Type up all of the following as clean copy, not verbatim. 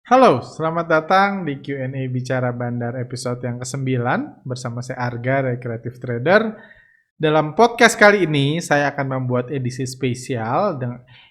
Halo, selamat datang di Q&A Bicara Bandar episode yang ke-9 bersama saya Arga dari Creative Trader. Dalam podcast kali ini, saya akan membuat edisi spesial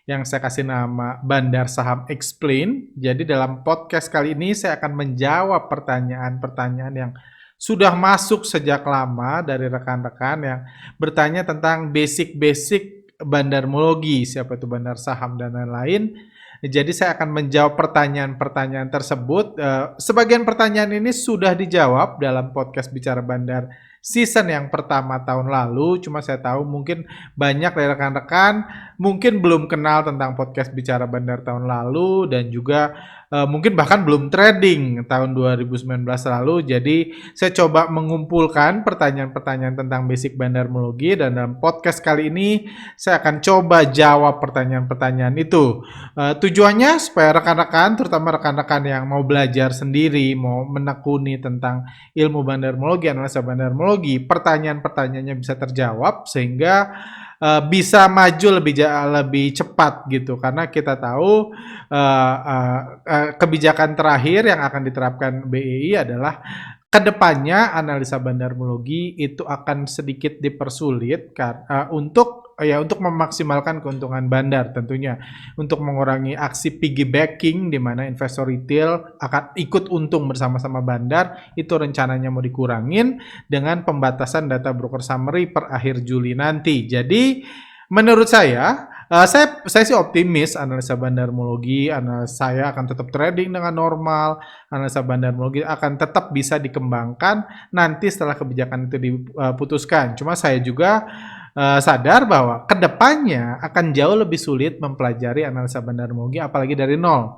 yang saya kasih nama Bandar Saham Explain. Jadi dalam podcast kali ini, saya akan menjawab pertanyaan-pertanyaan yang sudah masuk sejak lama dari rekan-rekan yang bertanya tentang basic-basic bandarmologi, siapa itu bandar saham dan lain-lain. Jadi saya akan menjawab pertanyaan-pertanyaan tersebut. Sebagian pertanyaan ini sudah dijawab dalam podcast Bicara Bandar season yang pertama tahun lalu. Cuma saya tahu mungkin banyak dari rekan-rekan mungkin belum kenal tentang podcast Bicara Bandar tahun lalu dan juga mungkin bahkan belum trading tahun 2019 lalu. Jadi saya coba mengumpulkan pertanyaan-pertanyaan tentang basic bandarmologi dan dalam podcast kali ini saya akan coba jawab pertanyaan-pertanyaan itu. Tujuannya supaya rekan-rekan, terutama rekan-rekan yang mau belajar sendiri, mau menekuni tentang ilmu bandarmologi, analisa bandarmologi, pertanyaan-pertanyaannya bisa terjawab sehingga bisa maju lebih cepat gitu. Karena kita tahu kebijakan terakhir yang akan diterapkan BEI adalah kedepannya analisa bandarmologi itu akan sedikit dipersulit untuk memaksimalkan keuntungan bandar tentunya untuk mengurangi aksi piggybacking di mana investor retail akan ikut untung bersama-sama bandar itu rencananya mau dikurangin dengan pembatasan data broker summary per akhir Juli nanti. Jadi menurut saya sih optimis analisa bandarmologi, saya akan tetap trading dengan normal, analisa bandarmologi akan tetap bisa dikembangkan nanti setelah kebijakan itu diputuskan. Cuma saya juga sadar bahwa kedepannya akan jauh lebih sulit mempelajari analisa bandarmologi apalagi dari nol.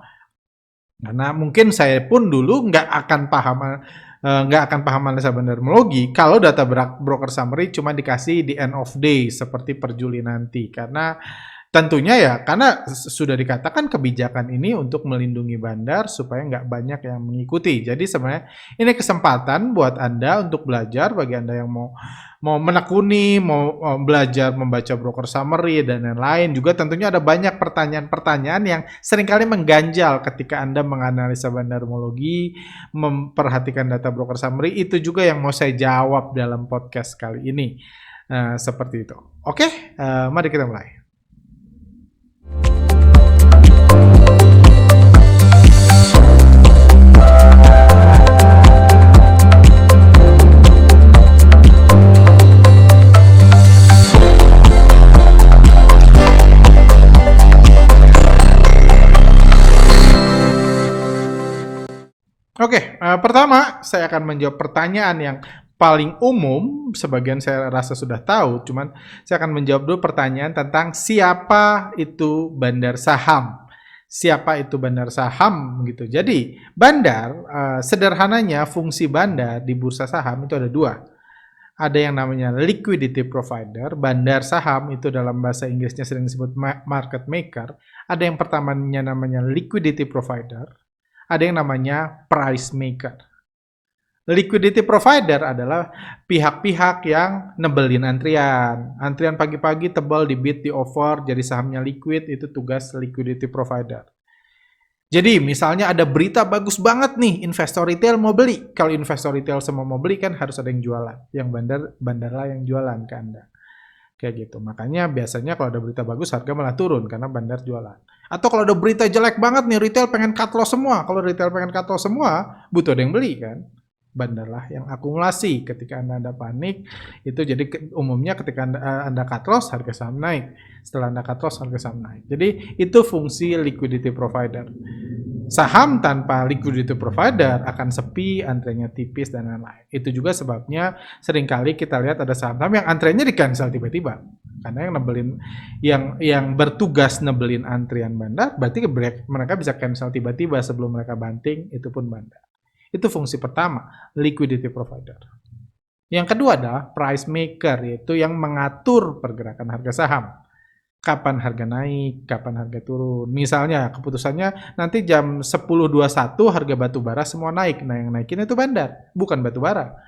Karena mungkin saya pun dulu nggak akan paham analisa bandarmologi kalau data broker summary cuma dikasih di end of day seperti per Juli nanti. Karena tentunya ya, karena sudah dikatakan kebijakan ini untuk melindungi bandar supaya nggak banyak yang mengikuti. Jadi sebenarnya ini kesempatan buat Anda untuk belajar bagi Anda yang mau mau menekuni, mau belajar membaca broker summary dan lain-lain. Juga tentunya ada banyak pertanyaan-pertanyaan yang seringkali mengganjal ketika Anda menganalisa bandarmologi, memperhatikan data broker summary. Itu juga yang mau saya jawab dalam podcast kali ini. Seperti itu. Oke, mari kita mulai. Oke, pertama saya akan menjawab pertanyaan yang paling umum, sebagian saya rasa sudah tahu, cuman saya akan menjawab dulu pertanyaan tentang siapa itu bandar saham. Siapa itu bandar saham gitu. Jadi, bandar sederhananya fungsi bandar di bursa saham itu ada dua. Ada yang namanya liquidity provider, bandar saham itu dalam bahasa Inggrisnya sering disebut market maker. Ada yang pertamanya namanya liquidity provider, ada yang namanya price maker. Liquidity provider adalah pihak-pihak yang nebelin antrian. Antrian pagi-pagi tebal di bid, di offer, jadi sahamnya liquid, itu tugas liquidity provider. Jadi misalnya ada berita bagus banget nih, investor retail mau beli. Kalau investor retail semua mau beli kan harus ada yang jualan. Yang bandarlah yang jualan ke Anda. Kayak gitu. Makanya biasanya kalau ada berita bagus harga malah turun karena bandar jualan. Atau kalau ada berita jelek banget nih retail pengen cut loss semua. Kalau retail pengen cut loss semua, butuh ada yang beli kan. Bandarlah yang akumulasi. Ketika Anda panik, itu jadi umumnya ketika Anda cut loss, harga saham naik. Setelah Anda cut loss, harga saham naik. Jadi itu fungsi liquidity provider. Saham tanpa liquidity provider akan sepi, antriannya tipis dan lain-lain. Itu juga sebabnya seringkali kita lihat ada saham-saham yang antriannya di cancel tiba-tiba. Karena yang bertugas nebelin antrian bandar, berarti mereka bisa cancel tiba-tiba sebelum mereka banting, itu pun bandar. Itu fungsi pertama, liquidity provider. Yang kedua adalah price maker, yaitu yang mengatur pergerakan harga saham. Kapan harga naik, kapan harga turun. Misalnya keputusannya nanti jam 10.21 harga batu bara semua naik. Nah yang naikin itu bandar, bukan batu bara.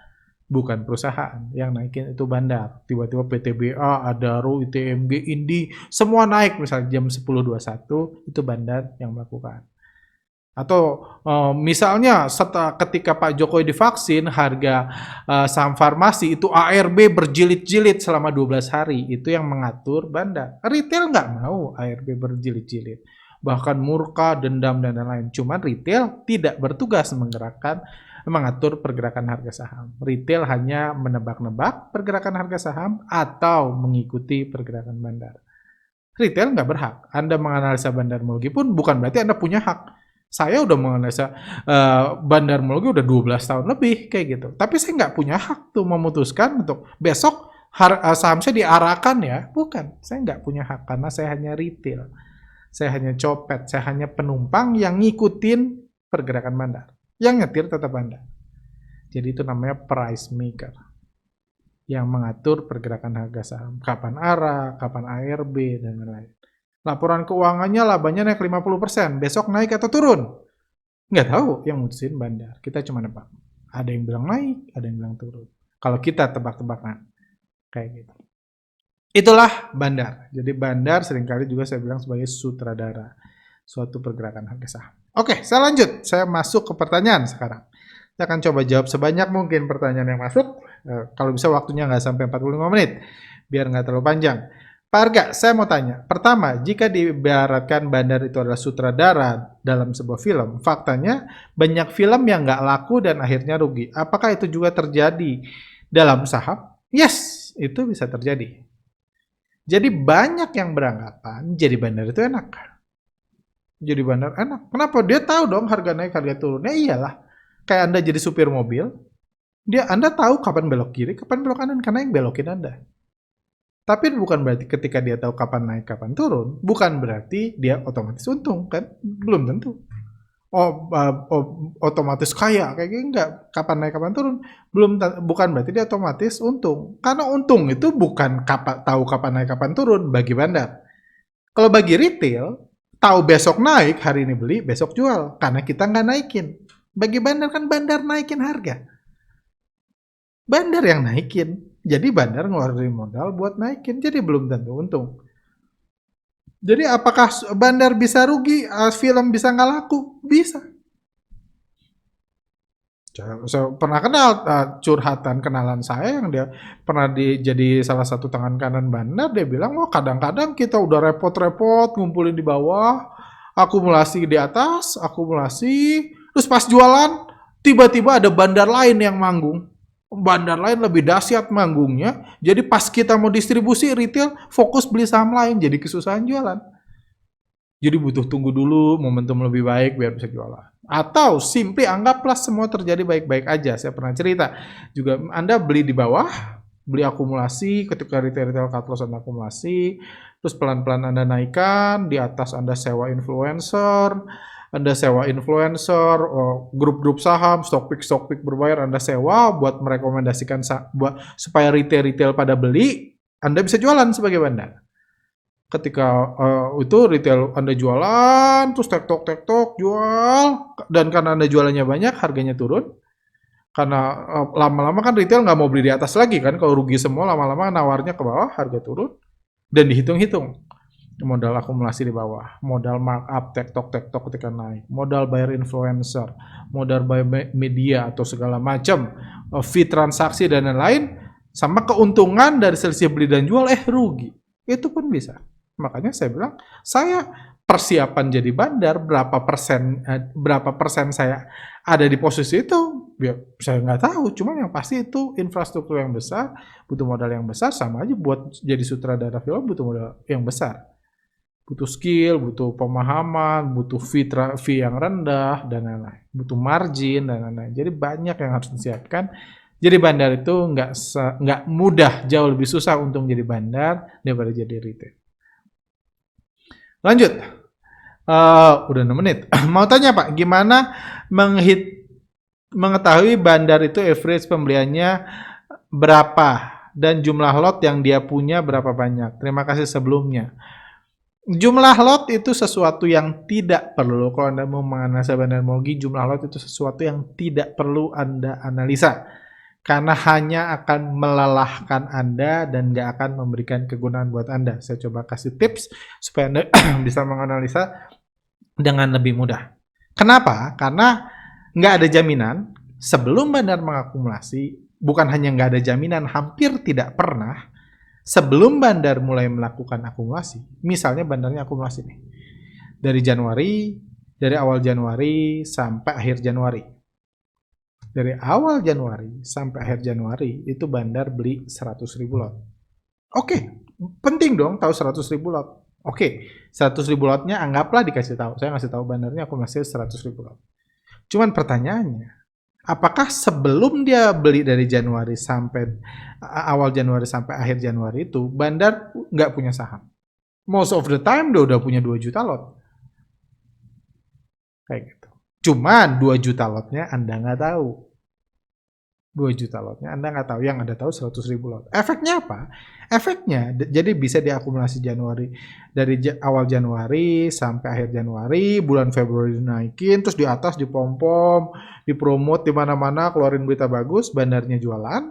Bukan perusahaan. Yang naikin itu bandar. Tiba-tiba PTBA, Adaro, ITMG, Indi, semua naik. Misalnya jam 10.21 itu bandar yang melakukan. Atau misalnya ketika Pak Jokowi divaksin, harga saham farmasi itu ARB berjilid-jilid selama 12 hari. Itu yang mengatur bandar. Retail nggak mau ARB berjilid-jilid. Bahkan murka, dendam, dan lain-lain. Cuman retail tidak bertugas mengatur pergerakan harga saham. Retail hanya menebak-nebak pergerakan harga saham atau mengikuti pergerakan bandar. Retail nggak berhak. Anda menganalisa Bandarmologi pun bukan berarti Anda punya hak. Saya udah menganalisa Bandarmologi udah 12 tahun lebih kayak gitu. Tapi saya nggak punya hak tuh memutuskan untuk besok saham saya diarahkan ya. Bukan, saya nggak punya hak karena saya hanya retail. Saya hanya copet, saya hanya penumpang yang ngikutin pergerakan bandar. Yang nyetir tetap Anda. Jadi itu namanya price maker. Yang mengatur pergerakan harga saham. Kapan arah, kapan ARB, dan lain-lain. Laporan keuangannya labanya naik 50%. Besok naik atau turun? Nggak tahu yang mutusin bandar. Kita cuma nebak. Ada yang bilang naik, ada yang bilang turun. Kalau kita tebak-tebakan. Kayak gitu. Itulah bandar. Jadi bandar seringkali juga saya bilang sebagai sutradara. Suatu pergerakan harga saham. Oke, saya lanjut. Saya masuk ke pertanyaan sekarang. Saya akan coba jawab sebanyak mungkin pertanyaan yang masuk. Kalau bisa waktunya nggak sampai 45 menit. Biar nggak terlalu panjang. Pak Arga, saya mau tanya. Pertama, jika diibaratkan bandar itu adalah sutradara dalam sebuah film, faktanya banyak film yang nggak laku dan akhirnya rugi. Apakah itu juga terjadi dalam saham? Yes, itu bisa terjadi. Jadi banyak yang beranggapan jadi bandar itu enak. Jadi bandar enak. Kenapa? Dia tahu dong harga naik, harga turun. Ya iyalah. Kayak Anda jadi supir mobil, Anda tahu kapan belok kiri, kapan belok kanan, karena yang belokin Anda. Tapi bukan berarti ketika dia tahu kapan naik, kapan turun, bukan berarti dia otomatis untung, kan? Belum tentu. Otomatis kaya, kayak gitu enggak. Kapan naik, kapan turun, bukan berarti dia otomatis untung. Karena untung itu bukan tahu kapan naik, kapan turun bagi bandar. Kalau bagi retail, tahu besok naik, hari ini beli, besok jual. Karena kita nggak naikin. Bagi bandar kan bandar naikin harga. Bandar yang naikin. Jadi bandar ngeluarin modal buat naikin. Jadi belum tentu untung. Jadi apakah bandar bisa rugi? Film bisa nggak laku? Bisa. Saya pernah kenal curhatan kenalan saya yang dia pernah jadi salah satu tangan kanan bandar. Dia bilang, wah kadang-kadang kita udah repot-repot ngumpulin di bawah, akumulasi di atas, akumulasi, terus pas jualan tiba-tiba ada bandar lain yang manggung. Bandar lain lebih dahsyat manggungnya. Jadi pas kita mau distribusi retail fokus beli saham lain, jadi kesusahan jualan. Jadi butuh tunggu dulu momentum lebih baik biar bisa jualan. Atau simply anggaplah semua terjadi baik-baik aja. Saya pernah cerita juga Anda beli di bawah, beli akumulasi, ketika retail cut loss Anda akumulasi, terus pelan-pelan Anda naikkan, di atas Anda sewa influencer, grup-grup saham, stock pick berbayar Anda sewa buat merekomendasikan supaya retail pada beli, Anda bisa jualan sebagai bandar. Ketika itu retail Anda jualan, terus tek-tok jual, dan karena Anda jualannya banyak, harganya turun. Karena lama-lama kan retail nggak mau beli di atas lagi kan, kalau rugi semua lama-lama nawarnya ke bawah, harga turun. Dan dihitung-hitung. Modal akumulasi di bawah, modal markup, tek-tok ketika naik, modal bayar influencer, modal bayar media atau segala macam, fee transaksi dan lain-lain, sama keuntungan dari selisih beli dan jual, rugi. Itu pun bisa. Makanya saya bilang, saya persiapan jadi bandar, berapa persen saya ada di posisi itu, ya saya nggak tahu. Cuma yang pasti itu infrastruktur yang besar, butuh modal yang besar, sama aja buat jadi sutradara film butuh modal yang besar. Butuh skill, butuh pemahaman, butuh fee yang rendah, dan lain-lain. Butuh margin, dan lain-lain. Jadi banyak yang harus disiapkan. Jadi bandar itu nggak mudah, jauh lebih susah untuk jadi bandar daripada jadi retail. Lanjut. Udah 6 menit. Mau tanya Pak, gimana mengetahui bandar itu average pembeliannya berapa dan jumlah lot yang dia punya berapa banyak? Terima kasih sebelumnya. Jumlah lot itu sesuatu yang tidak perlu. Kalau Anda mau menganalisa Bandarmologi, jumlah lot itu sesuatu yang tidak perlu Anda analisa. Karena hanya akan melelahkan Anda dan nggak akan memberikan kegunaan buat Anda. Saya coba kasih tips supaya Anda bisa menganalisa dengan lebih mudah. Kenapa? Karena nggak ada jaminan sebelum bandar mengakumulasi, bukan hanya nggak ada jaminan, hampir tidak pernah sebelum bandar mulai melakukan akumulasi. Misalnya bandarnya akumulasi nih, dari awal Januari sampai akhir Januari. Dari awal Januari sampai akhir Januari itu bandar beli 100.000 lot. Oke, penting dong tahu 100.000 lot. Oke, 100.000 lotnya anggaplah dikasih tahu. Saya ngasih tahu bandarnya akumulasi 100.000 lot. Cuman pertanyaannya, apakah sebelum dia beli dari Januari sampai awal Januari sampai akhir Januari itu bandar nggak punya saham? Most of the time dia udah punya 2 juta lot. Kayak gitu. Cuman 2 juta lotnya Anda nggak tahu. 2 juta lotnya Anda nggak tahu, yang Anda tahu 100.000 lot. Efeknya apa? Efeknya jadi bisa diakumulasi Januari, dari awal Januari sampai akhir Januari, bulan Februari dinaikin, terus di atas dipom-pom, dipromot di mana-mana, keluarin berita bagus, bandarnya jualan.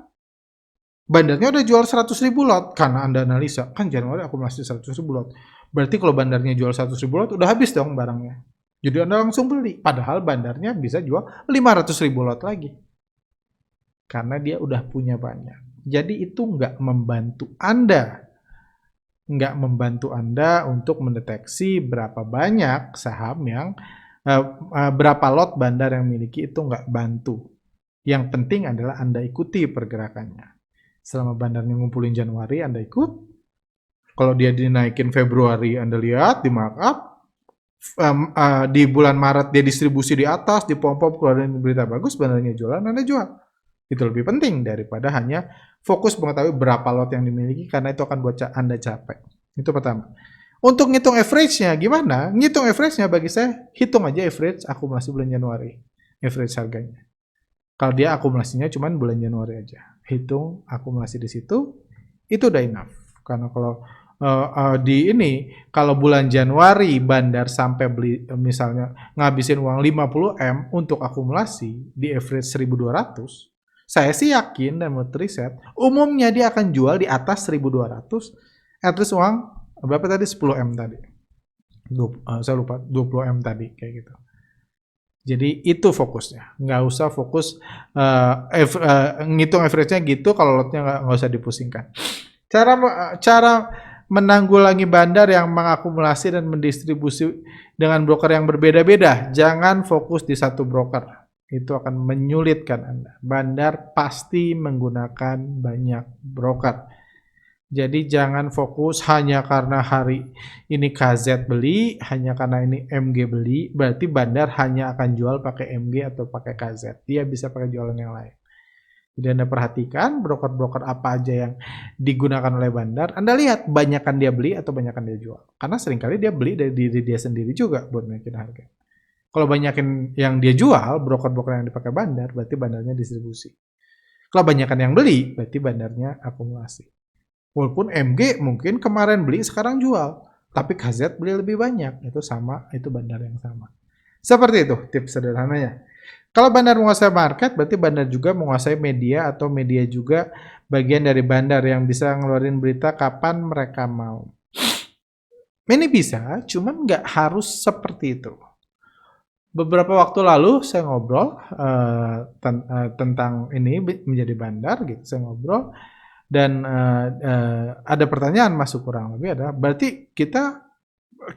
Bandarnya udah jual 100.000 lot, karena Anda analisa, kan Januari akumulasi 100.000 lot. Berarti kalau bandarnya jual 100.000 lot, udah habis dong barangnya. Jadi Anda langsung beli, padahal bandarnya bisa jual 500.000 lot lagi. Karena dia udah punya banyak. Jadi itu nggak membantu Anda. Nggak membantu Anda untuk mendeteksi berapa banyak saham yang, berapa lot bandar yang miliki, itu nggak bantu. Yang penting adalah Anda ikuti pergerakannya. Selama bandarnya ngumpulin Januari, Anda ikut. Kalau dia dinaikin Februari, Anda lihat di markup. Di bulan Maret dia distribusi di atas, dipom-pom, keluarin berita bagus, bandarnya jualan, Anda jual. Itu lebih penting daripada hanya fokus mengetahui berapa lot yang dimiliki, karena itu akan buat Anda capek. Itu pertama. Untuk ngitung average-nya gimana? Ngitung average-nya bagi saya, hitung aja average akumulasi bulan Januari. Average harganya. Kalau dia akumulasinya cuma bulan Januari aja. Hitung akumulasi di situ, itu udah enough. Karena kalau kalau bulan Januari bandar sampai beli, misalnya ngabisin uang 50M untuk akumulasi di average 1.200, saya sih yakin dan menurut riset, umumnya dia akan jual di atas 1.200, at least uang, berapa tadi? 10M tadi. Saya lupa, 20M tadi, kayak gitu. Jadi itu fokusnya. Nggak usah fokus ngitung average-nya gitu, kalau lotnya nggak usah dipusingkan. Cara menanggulangi bandar yang mengakumulasi dan mendistribusi dengan broker yang berbeda-beda. Jangan fokus di satu broker. Itu akan menyulitkan Anda. Bandar pasti menggunakan banyak broker. Jadi jangan fokus hanya karena hari ini KZ beli, hanya karena ini MG beli, berarti bandar hanya akan jual pakai MG atau pakai KZ. Dia bisa pakai jualan yang lain. Jadi Anda perhatikan broker-broker apa aja yang digunakan oleh bandar. Anda lihat banyakan dia beli atau banyakan dia jual. Karena seringkali dia beli dari diri dia sendiri juga buat naikin harga. Kalau banyakin yang dia jual, broker-broker yang dipakai bandar, berarti bandarnya distribusi. Kalau banyakan yang beli, berarti bandarnya akumulasi. Walaupun MG mungkin kemarin beli, sekarang jual. Tapi KZ beli lebih banyak. Itu sama, itu bandar yang sama. Seperti itu tips sederhananya. Kalau bandar menguasai market, berarti bandar juga menguasai media, atau media juga bagian dari bandar yang bisa ngeluarin berita kapan mereka mau. Ini bisa, cuman nggak harus seperti itu. Beberapa waktu lalu saya ngobrol tentang ini menjadi bandar gitu, saya ngobrol dan ada pertanyaan masuk kurang lebih adalah, berarti kita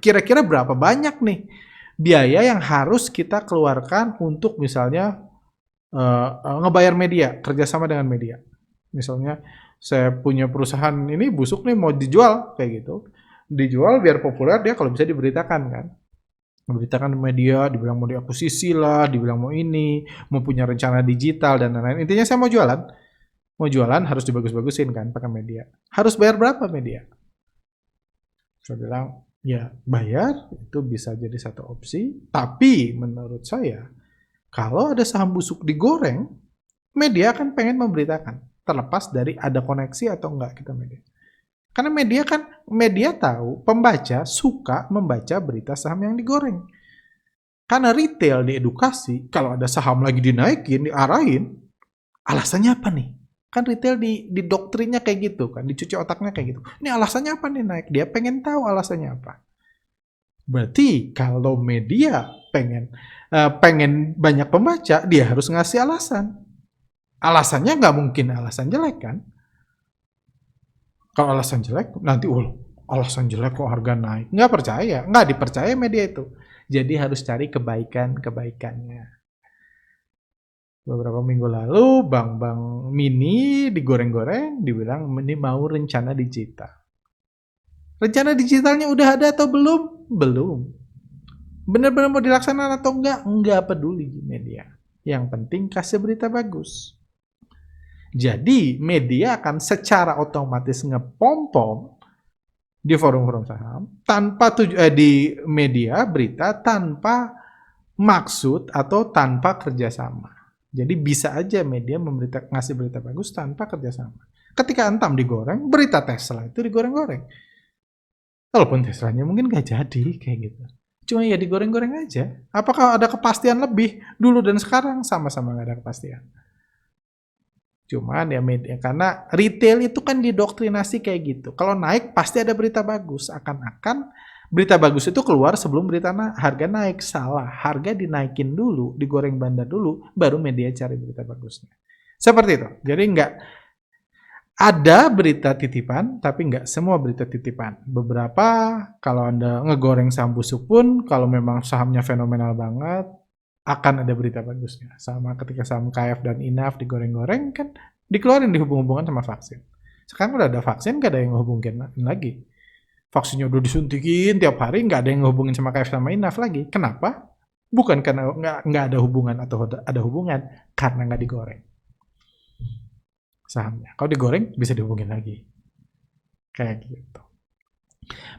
kira-kira berapa banyak nih biaya yang harus kita keluarkan untuk misalnya ngebayar media, kerjasama dengan media. Misalnya saya punya perusahaan ini busuk nih mau dijual kayak gitu, dijual biar populer, dia kalau bisa diberitakan kan. Memberitakan media, dibilang mau diakuisisi lah, dibilang mau ini, mau punya rencana digital dan lain-lain. Intinya saya mau jualan harus dibagus-bagusin kan pakai media. Harus bayar berapa media? Saya bilang, ya bayar itu bisa jadi satu opsi, tapi menurut saya kalau ada saham busuk digoreng, media kan pengen memberitakan, terlepas dari ada koneksi atau enggak kita media. Karena media tahu, pembaca suka membaca berita saham yang digoreng. Karena retail diedukasi, kalau ada saham lagi dinaikin, diarahin, alasannya apa nih? Kan retail di doktrinnya kayak gitu kan, dicuci otaknya kayak gitu. Ini alasannya apa nih naik? Dia pengen tahu alasannya apa. Berarti kalau media pengen banyak pembaca, dia harus ngasih alasan. Alasannya nggak mungkin alasan jelek kan? Kalau alasan jelek, nanti alasan jelek kok harga naik. Nggak percaya, nggak dipercaya media itu. Jadi harus cari kebaikan-kebaikannya. Beberapa minggu lalu, bank-bank mini digoreng-goreng, dibilang ini mau rencana digital. Rencana digitalnya udah ada atau belum? Belum. Benar-benar mau dilaksanakan atau enggak? Enggak peduli media. Yang penting kasih berita bagus. Jadi media akan secara otomatis ngepom-pom di forum-forum saham tanpa di media berita tanpa maksud atau tanpa kerjasama. Jadi bisa aja media ngasih berita bagus tanpa kerjasama. Ketika Antam digoreng, berita Tesla itu digoreng-goreng. Walaupun Teslanya mungkin gak jadi kayak gitu. Cuma ya digoreng-goreng aja. Apakah ada kepastian lebih dulu dan sekarang? Sama-sama gak ada kepastian. Cuman ya media, karena retail itu kan didoktrinasi kayak gitu. Kalau naik pasti ada berita bagus. Akan-akan berita bagus itu keluar sebelum harga naik. Salah, harga dinaikin dulu, digoreng bandar dulu, baru media cari berita bagusnya. Seperti itu. Jadi nggak ada berita titipan, tapi nggak semua berita titipan. Beberapa, kalau Anda ngegoreng saham busuk pun, kalau memang sahamnya fenomenal banget, akan ada berita bagusnya. Sama ketika saham KF dan INAF digoreng-goreng kan dikeluarin dihubung-hubungkan sama vaksin. Sekarang udah ada vaksin, gak ada yang ngehubungin lagi. Vaksinnya udah disuntikin tiap hari, gak ada yang ngehubungin sama KF sama INAF lagi. Kenapa? Bukan karena nggak ada hubungan atau ada hubungan, karena nggak digoreng sahamnya. Kalau digoreng bisa dihubungin lagi. Kayak gitu.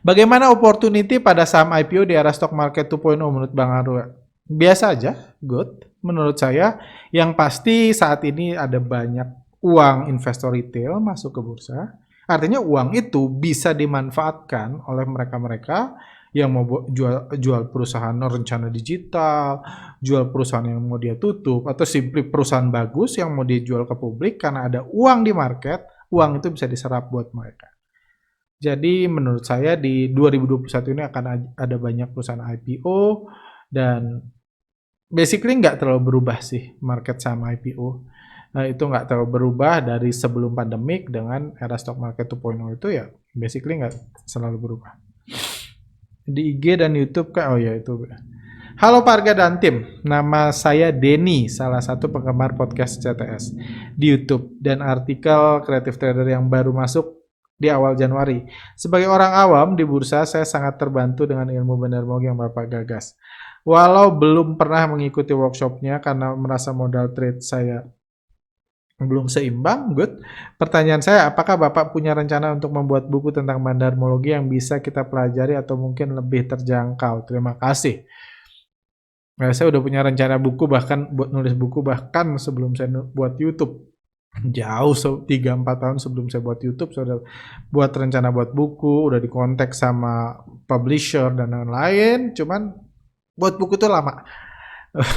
Bagaimana opportunity pada saham IPO di era stock market 2.0 menurut Bang Arwa? Biasa aja, good. Menurut saya, yang pasti saat ini ada banyak uang investor retail masuk ke bursa. Artinya uang itu bisa dimanfaatkan oleh mereka-mereka yang mau jual perusahaan rencana digital, jual perusahaan yang mau dia tutup, atau simply perusahaan bagus yang mau dia jual ke publik karena ada uang di market, uang itu bisa diserap buat mereka. Jadi menurut saya di 2021 ini akan ada banyak perusahaan IPO dan basically nggak terlalu berubah sih market saham IPO. Nah, itu nggak terlalu berubah dari sebelum pandemik dengan era stock market 2.0 itu ya basically nggak selalu berubah. Di IG dan YouTube kan, oh ya itu. Halo Pak Arga dan tim, nama saya Denny, salah satu penggemar podcast CTS di YouTube dan artikel Creative Trader yang baru masuk di awal Januari. Sebagai orang awam di bursa, saya sangat terbantu dengan ilmu bandarmologi yang Bapak gagas. Walau belum pernah mengikuti workshopnya karena merasa modal trade saya belum seimbang, good. Pertanyaan saya, apakah Bapak punya rencana untuk membuat buku tentang bandarmologi yang bisa kita pelajari atau mungkin lebih terjangkau? Terima kasih. Nah, saya udah punya rencana buku, bahkan buat nulis buku bahkan sebelum saya buat YouTube. Jauh 3-4 tahun sebelum saya buat YouTube, saya udah buat rencana buat buku, udah dikontak sama publisher dan lain-lain. Cuman buat buku itu lama.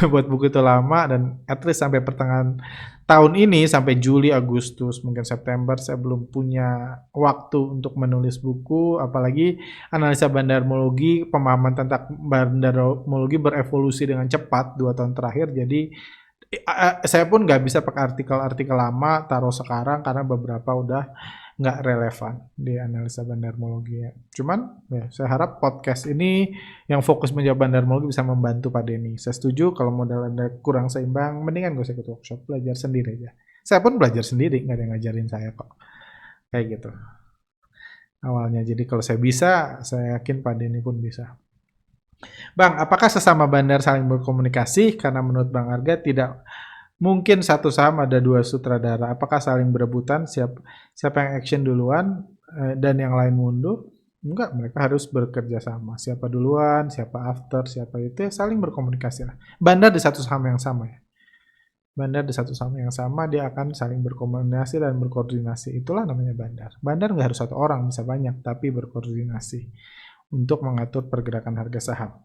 Buat buku itu lama dan at least sampai pertengahan tahun ini, sampai Juli, Agustus, mungkin September, saya belum punya waktu untuk menulis buku, apalagi analisa bandarmologi, pemahaman tentang bandarmologi berevolusi dengan cepat 2 tahun terakhir, jadi saya pun nggak bisa pakai artikel-artikel lama taruh sekarang karena beberapa udah nggak relevan di analisa bandarmologi. Cuman ya, saya harap podcast ini yang fokus menjawab bandarmologi bisa membantu Pak Denny. Saya setuju kalau modal Anda kurang seimbang, mendingan gak usah ikut workshop, belajar sendiri aja. Saya pun belajar sendiri, nggak ada yang ngajarin saya kok. Kayak gitu. Awalnya, jadi kalau saya bisa, saya yakin Pak Denny pun bisa. Bang, apakah sesama bandar saling berkomunikasi? Karena menurut Bang Arga tidak mungkin satu saham ada 2 sutradara. Apakah saling berebutan siapa yang action duluan dan yang lain mundur? Enggak, mereka harus bekerja sama. Siapa duluan, siapa after, siapa itu ya saling berkomunikasi lah. Bandar di satu saham yang sama ya. Bandar di satu saham yang sama dia akan saling berkomunikasi dan berkoordinasi. Itulah namanya bandar. Bandar nggak harus 1 orang, bisa banyak, tapi berkoordinasi untuk mengatur pergerakan harga saham.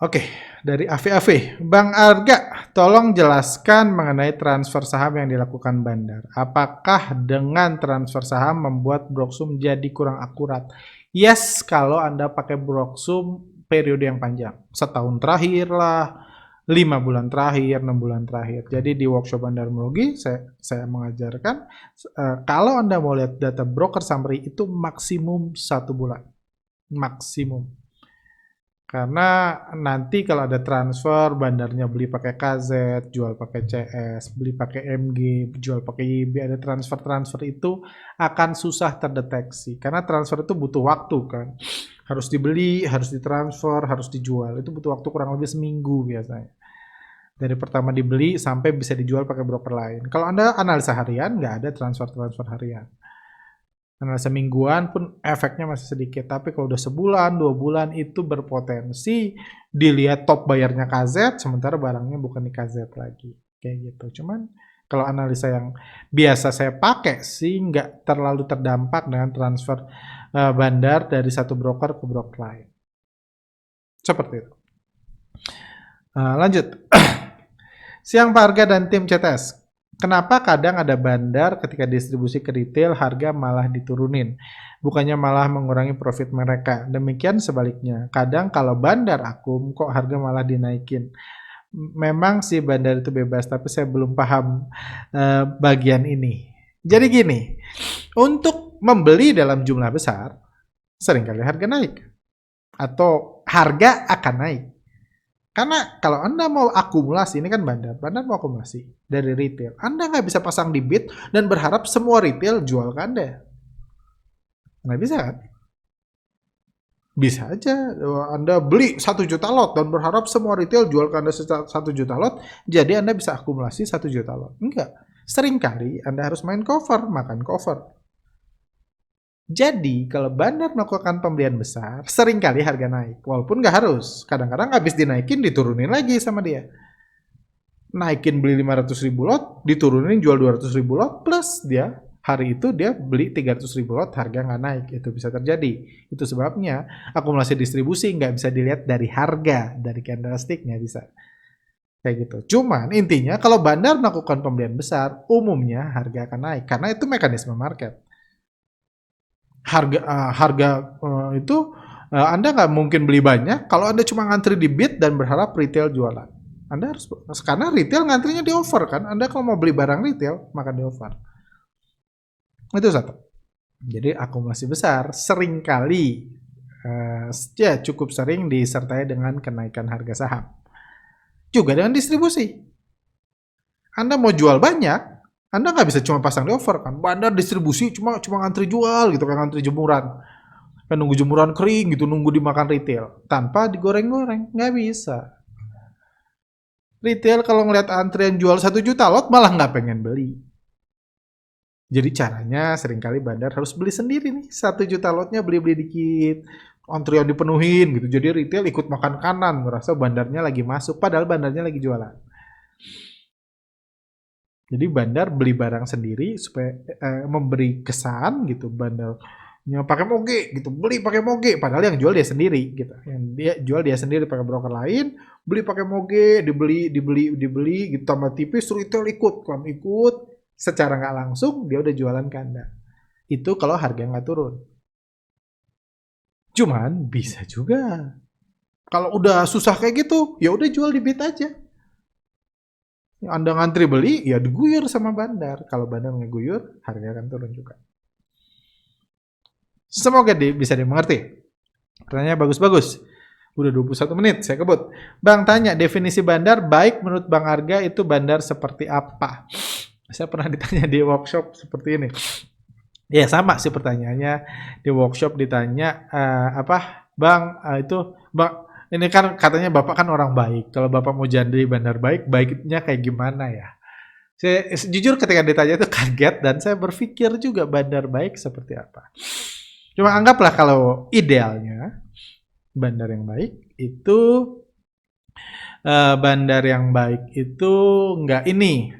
Oke, dari AV, Bang Arga, tolong jelaskan mengenai transfer saham yang dilakukan bandar. Apakah dengan transfer saham membuat broksum jadi kurang akurat? Yes, kalau Anda pakai Broksum periode yang panjang. Setahun terakhir lah, 5 bulan terakhir, 6 bulan terakhir. Jadi di workshop bandarmologi saya mengajarkan kalau Anda mau lihat data broker summary itu maksimum 1 bulan. Maksimum. Karena nanti kalau ada transfer, bandarnya beli pakai KZ, jual pakai CS, beli pakai MG, jual pakai YB, ada transfer-transfer itu akan susah terdeteksi. Karena transfer itu butuh waktu kan. Harus dibeli, harus ditransfer, harus dijual. Itu butuh waktu kurang lebih seminggu biasanya. Dari pertama dibeli sampai bisa dijual pakai broker lain. Kalau Anda analisa harian, nggak ada transfer-transfer harian. Analisa mingguan pun efeknya masih sedikit. Tapi kalau udah sebulan, 2 bulan itu berpotensi dilihat top bayarnya KZ, sementara barangnya bukan di KZ lagi. Kayak gitu. Cuman kalau analisa yang biasa saya pakai sih nggak terlalu terdampak dengan transfer bandar dari satu broker ke broker lain. Seperti itu. Lanjut. Siang Pak Harga dan tim CTS. Kenapa kadang ada bandar ketika distribusi ke retail harga malah diturunin, bukannya malah mengurangi profit mereka. Demikian sebaliknya, kadang kalau bandar akum kok harga malah dinaikin. Memang sih bandar itu bebas, tapi saya belum paham bagian ini. Jadi gini, untuk membeli dalam jumlah besar, seringkali harga naik. Atau harga akan naik. Karena kalau Anda mau akumulasi, ini kan bandar mau akumulasi dari retail. Anda nggak bisa pasang di bid dan berharap semua retail jual ke Anda. Nggak bisa kan? Bisa aja Anda beli 1 juta lot dan berharap semua retail jual ke Anda 1 juta lot, jadi Anda bisa akumulasi 1 juta lot. Enggak. Seringkali Anda harus main cover, makan cover. Jadi, kalau bandar melakukan pembelian besar, seringkali harga naik. Walaupun nggak harus. Kadang-kadang habis dinaikin, diturunin lagi sama dia. Naikin beli 500.000 lot, diturunin jual 200.000 lot, plus dia hari itu dia beli 300.000 lot, harga nggak naik. Itu bisa terjadi. Itu sebabnya akumulasi distribusi nggak bisa dilihat dari harga, dari candlestick nggak bisa. Kayak gitu. Cuman intinya kalau bandar melakukan pembelian besar, umumnya harga akan naik. Karena itu mekanisme market. Harga itu Anda nggak mungkin beli banyak kalau Anda cuma ngantri di bid dan berharap retail jualan. Anda harus, karena retail ngantrinya di over kan. Anda kalau mau beli barang retail, maka di over. Itu satu. Jadi akumulasi besar seringkali ya cukup sering disertai dengan kenaikan harga saham. Juga dengan distribusi. Anda mau jual banyak, Anda nggak bisa cuma pasang di over kan. Bandar distribusi cuma ngantri jual gitu kan, ngantri jemuran. Kan nunggu jemuran kering gitu, nunggu dimakan retail. Tanpa digoreng-goreng, nggak bisa. Retail kalau ngeliat antrian jual 1 juta lot malah nggak pengen beli. Jadi caranya seringkali bandar harus beli sendiri nih. 1 juta lotnya beli-beli dikit. Antrian dipenuhin gitu. Jadi retail ikut makan kanan, merasa bandarnya lagi masuk. Padahal bandarnya lagi jualan. Jadi bandar beli barang sendiri supaya memberi kesan gitu, bandarnya pakai moge gitu, beli pakai moge, padahal yang jual dia sendiri gitu. Yang dia jual dia sendiri pakai broker lain, beli pakai moge, dibeli gitu tambah tipis, retail ikut secara nggak langsung dia udah jualan ke Anda. Itu kalau harga nggak turun. Cuman bisa juga kalau udah susah kayak gitu, ya udah jual di bid aja. Anda ngantri beli, ya diguyur sama bandar. Kalau bandar ngeguyur, harga akan turun juga. Semoga bisa dimengerti. Pertanyaannya bagus-bagus. Udah 21 menit, saya kebut. Bang tanya, definisi bandar baik menurut Bang Arga itu bandar seperti apa? Saya pernah ditanya di workshop seperti ini. Ya sama sih pertanyaannya. Di workshop ditanya, Bang, Bang, ini kan katanya Bapak kan orang baik. Kalau Bapak mau jadi bandar baik, baiknya kayak gimana ya? Saya jujur ketika ditanya itu kaget dan saya berpikir juga bandar baik seperti apa. Cuma anggaplah kalau idealnya bandar yang baik itu nggak ini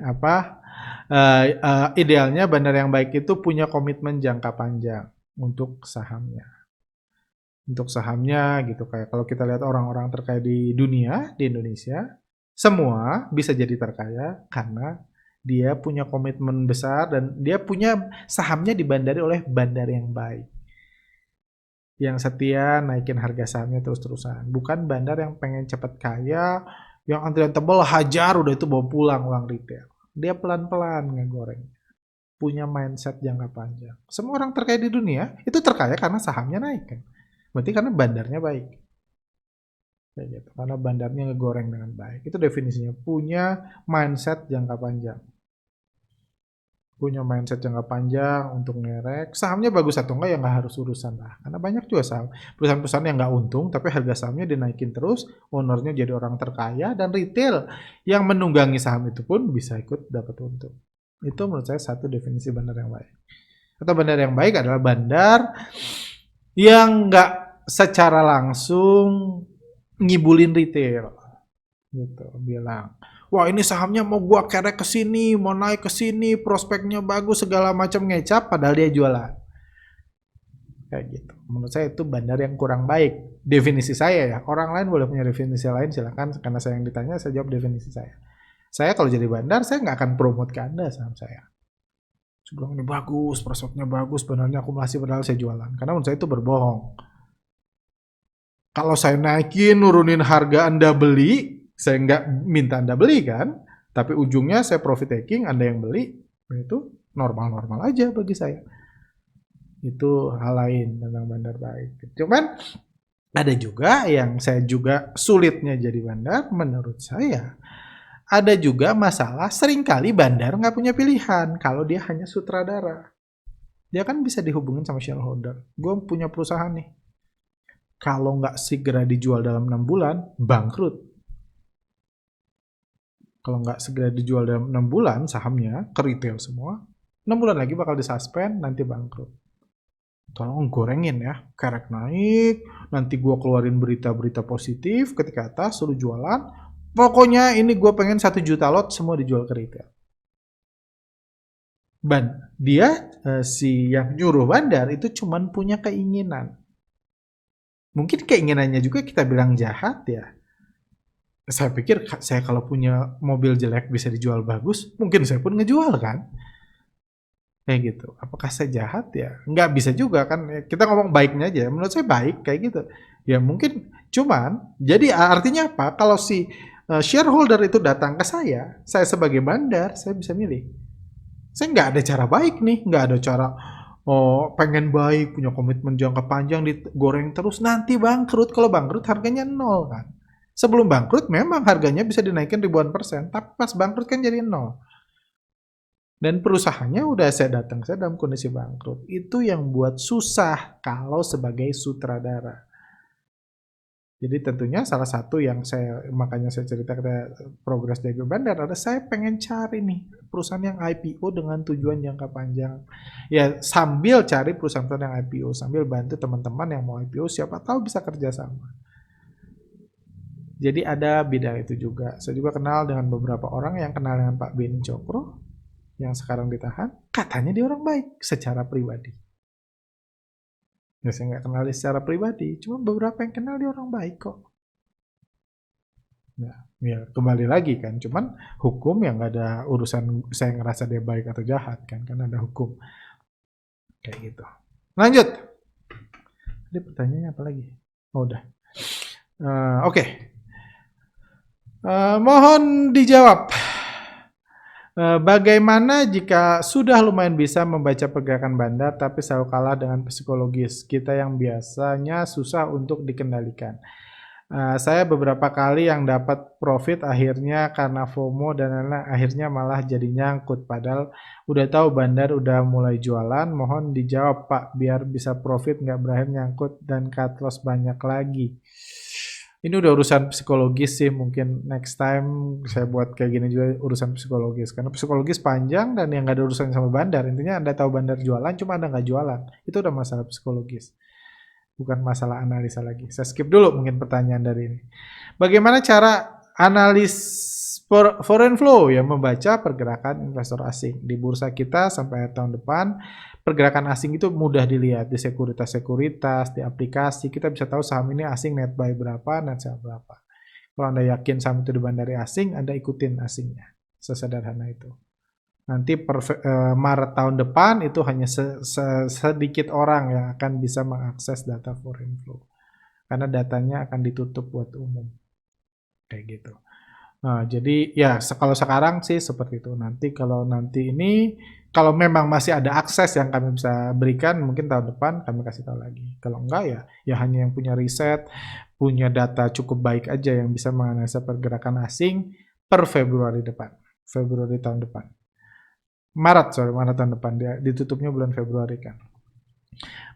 idealnya bandar yang baik itu punya komitmen jangka panjang untuk sahamnya. Untuk sahamnya gitu, kayak kalau kita lihat orang-orang terkaya di dunia, di Indonesia, semua bisa jadi terkaya karena dia punya komitmen besar dan dia punya sahamnya dibandari oleh bandar yang baik. yang setia naikin harga sahamnya terus-terusan. Bukan bandar yang pengen cepat kaya, yang antrian tebal hajar udah itu bawa pulang uang retail. Dia pelan-pelan ngegoreng. Punya mindset jangka panjang. Semua orang terkaya di dunia itu terkaya karena sahamnya naik kan. Berarti karena bandarnya baik. Kayak gitu. Karena bandarnya ngegoreng dengan baik. Itu definisinya. Punya mindset jangka panjang. Punya mindset jangka panjang untuk ngerek. Sahamnya bagus atau enggak ya nggak harus urusan lah. Karena banyak juga saham. Perusahaan-perusahaan yang nggak untung tapi harga sahamnya dinaikin terus. Ownernya jadi orang terkaya dan retail yang menunggangi saham itu pun bisa ikut dapat untung. Itu menurut saya satu definisi bandar yang baik. Atau bandar yang baik adalah bandar yang nggak secara langsung ngibulin retail. Gitu, bilang, wah ini sahamnya mau gua kerek ke sini, mau naik ke sini, prospeknya bagus segala macam ngecap padahal dia jualan. Kayak gitu. Menurut saya itu bandar yang kurang baik. Definisi saya ya. Orang lain boleh punya definisi lain silakan karena saya yang ditanya saya jawab definisi saya. Saya kalau jadi bandar saya nggak akan promote ke Anda saham saya. Sebelum ini bagus, prospeknya bagus, benernya akumulasi padahal saya jualan. Karena menurut saya itu berbohong. Kalau saya naikin, nurunin harga Anda beli, saya nggak minta Anda beli kan, tapi ujungnya saya profit taking, Anda yang beli, itu normal-normal aja bagi saya. Itu hal lain tentang bandar baik. Cuman ada juga yang saya juga sulitnya jadi bandar, menurut saya. Ada juga masalah seringkali bandar nggak punya pilihan kalau dia hanya sutradara. Dia kan bisa dihubungin sama shareholder. Gue punya perusahaan nih. Kalau nggak segera dijual dalam 6 bulan, bangkrut. Kalau nggak segera dijual dalam 6 bulan, sahamnya ke retail semua, 6 bulan lagi bakal disuspend, nanti bangkrut. Tolong gorengin ya, kerek naik, nanti gue keluarin berita-berita positif, ketika atas suruh jualan, pokoknya ini gue pengen 1 juta lot semua dijual ke retail. Dia si yang nyuruh bandar itu cuman punya keinginan. Mungkin keinginannya juga kita bilang jahat ya. Saya pikir saya kalau punya mobil jelek bisa dijual bagus, mungkin saya pun ngejual kan. Kayak gitu. Apakah saya jahat ya? Nggak bisa juga kan. Kita ngomong baiknya aja. Menurut saya baik kayak gitu. Ya mungkin cuman, jadi artinya apa? Kalau si shareholder itu datang ke saya sebagai bandar, saya bisa milih. Saya nggak ada cara baik nih, nggak ada cara pengen baik, punya komitmen jangka panjang digoreng terus, nanti bangkrut. Kalau bangkrut harganya nol kan. Sebelum bangkrut memang harganya bisa dinaikin ribuan persen, tapi pas bangkrut kan jadi nol. Dan perusahaannya udah saya datang, saya dalam kondisi bangkrut. Itu yang buat susah kalau sebagai sutradara. Jadi tentunya salah satu yang makanya saya cerita ke progres dari bandar adalah saya pengen cari nih perusahaan yang IPO dengan tujuan jangka panjang. Ya sambil cari perusahaan-perusahaan yang IPO, sambil bantu teman-teman yang mau IPO, siapa tahu bisa kerjasama. Jadi ada bidang itu juga. Saya juga kenal dengan beberapa orang yang kenal dengan Pak Beni Cokro, yang sekarang ditahan, katanya dia orang baik secara pribadi. Ya, saya nggak kenal dia secara pribadi, cuma beberapa yang kenal dia orang baik kok. Nah, ya kembali lagi kan, cuman hukum yang nggak ada urusan saya ngerasa dia baik atau jahat kan ada hukum kayak gitu. Lanjut. Tadi pertanyaannya apa lagi? Oh, udah. Oke. Mohon dijawab. Bagaimana jika sudah lumayan bisa membaca pergerakan bandar tapi selalu kalah dengan psikologis kita yang biasanya susah untuk dikendalikan? Saya beberapa kali yang dapat profit akhirnya karena FOMO dan lain-lain akhirnya malah jadi nyangkut padahal udah tahu bandar udah mulai jualan. Mohon dijawab Pak biar bisa profit nggak berakhir nyangkut dan cut loss banyak lagi. Ini udah urusan psikologis sih, mungkin next time saya buat kayak gini juga urusan psikologis. Karena psikologis panjang dan yang nggak ada urusan sama bandar. Intinya Anda tahu bandar jualan, cuma Anda nggak jualan. Itu udah masalah psikologis. Bukan masalah analisa lagi. Saya skip dulu mungkin pertanyaan dari ini. Bagaimana cara analis foreign flow yang membaca pergerakan investor asing di bursa kita sampai tahun depan? Pergerakan asing itu mudah dilihat di sekuritas-sekuritas, di aplikasi. Kita bisa tahu saham ini asing net buy berapa, net sell berapa. Kalau Anda yakin saham itu di bandar asing, Anda ikutin asingnya. Sesederhana itu. Nanti Maret tahun depan itu hanya sedikit orang yang akan bisa mengakses data foreign flow. Karena datanya akan ditutup buat umum. Kayak gitu. Nah, jadi ya kalau sekarang sih seperti itu. Nanti kalau memang masih ada akses yang kami bisa berikan, mungkin tahun depan kami kasih tahu lagi. Kalau enggak ya hanya yang punya riset, punya data cukup baik aja yang bisa menganalisa pergerakan asing per Februari depan. Februari tahun depan. Maret tahun depan. Dia ditutupnya bulan Februari kan.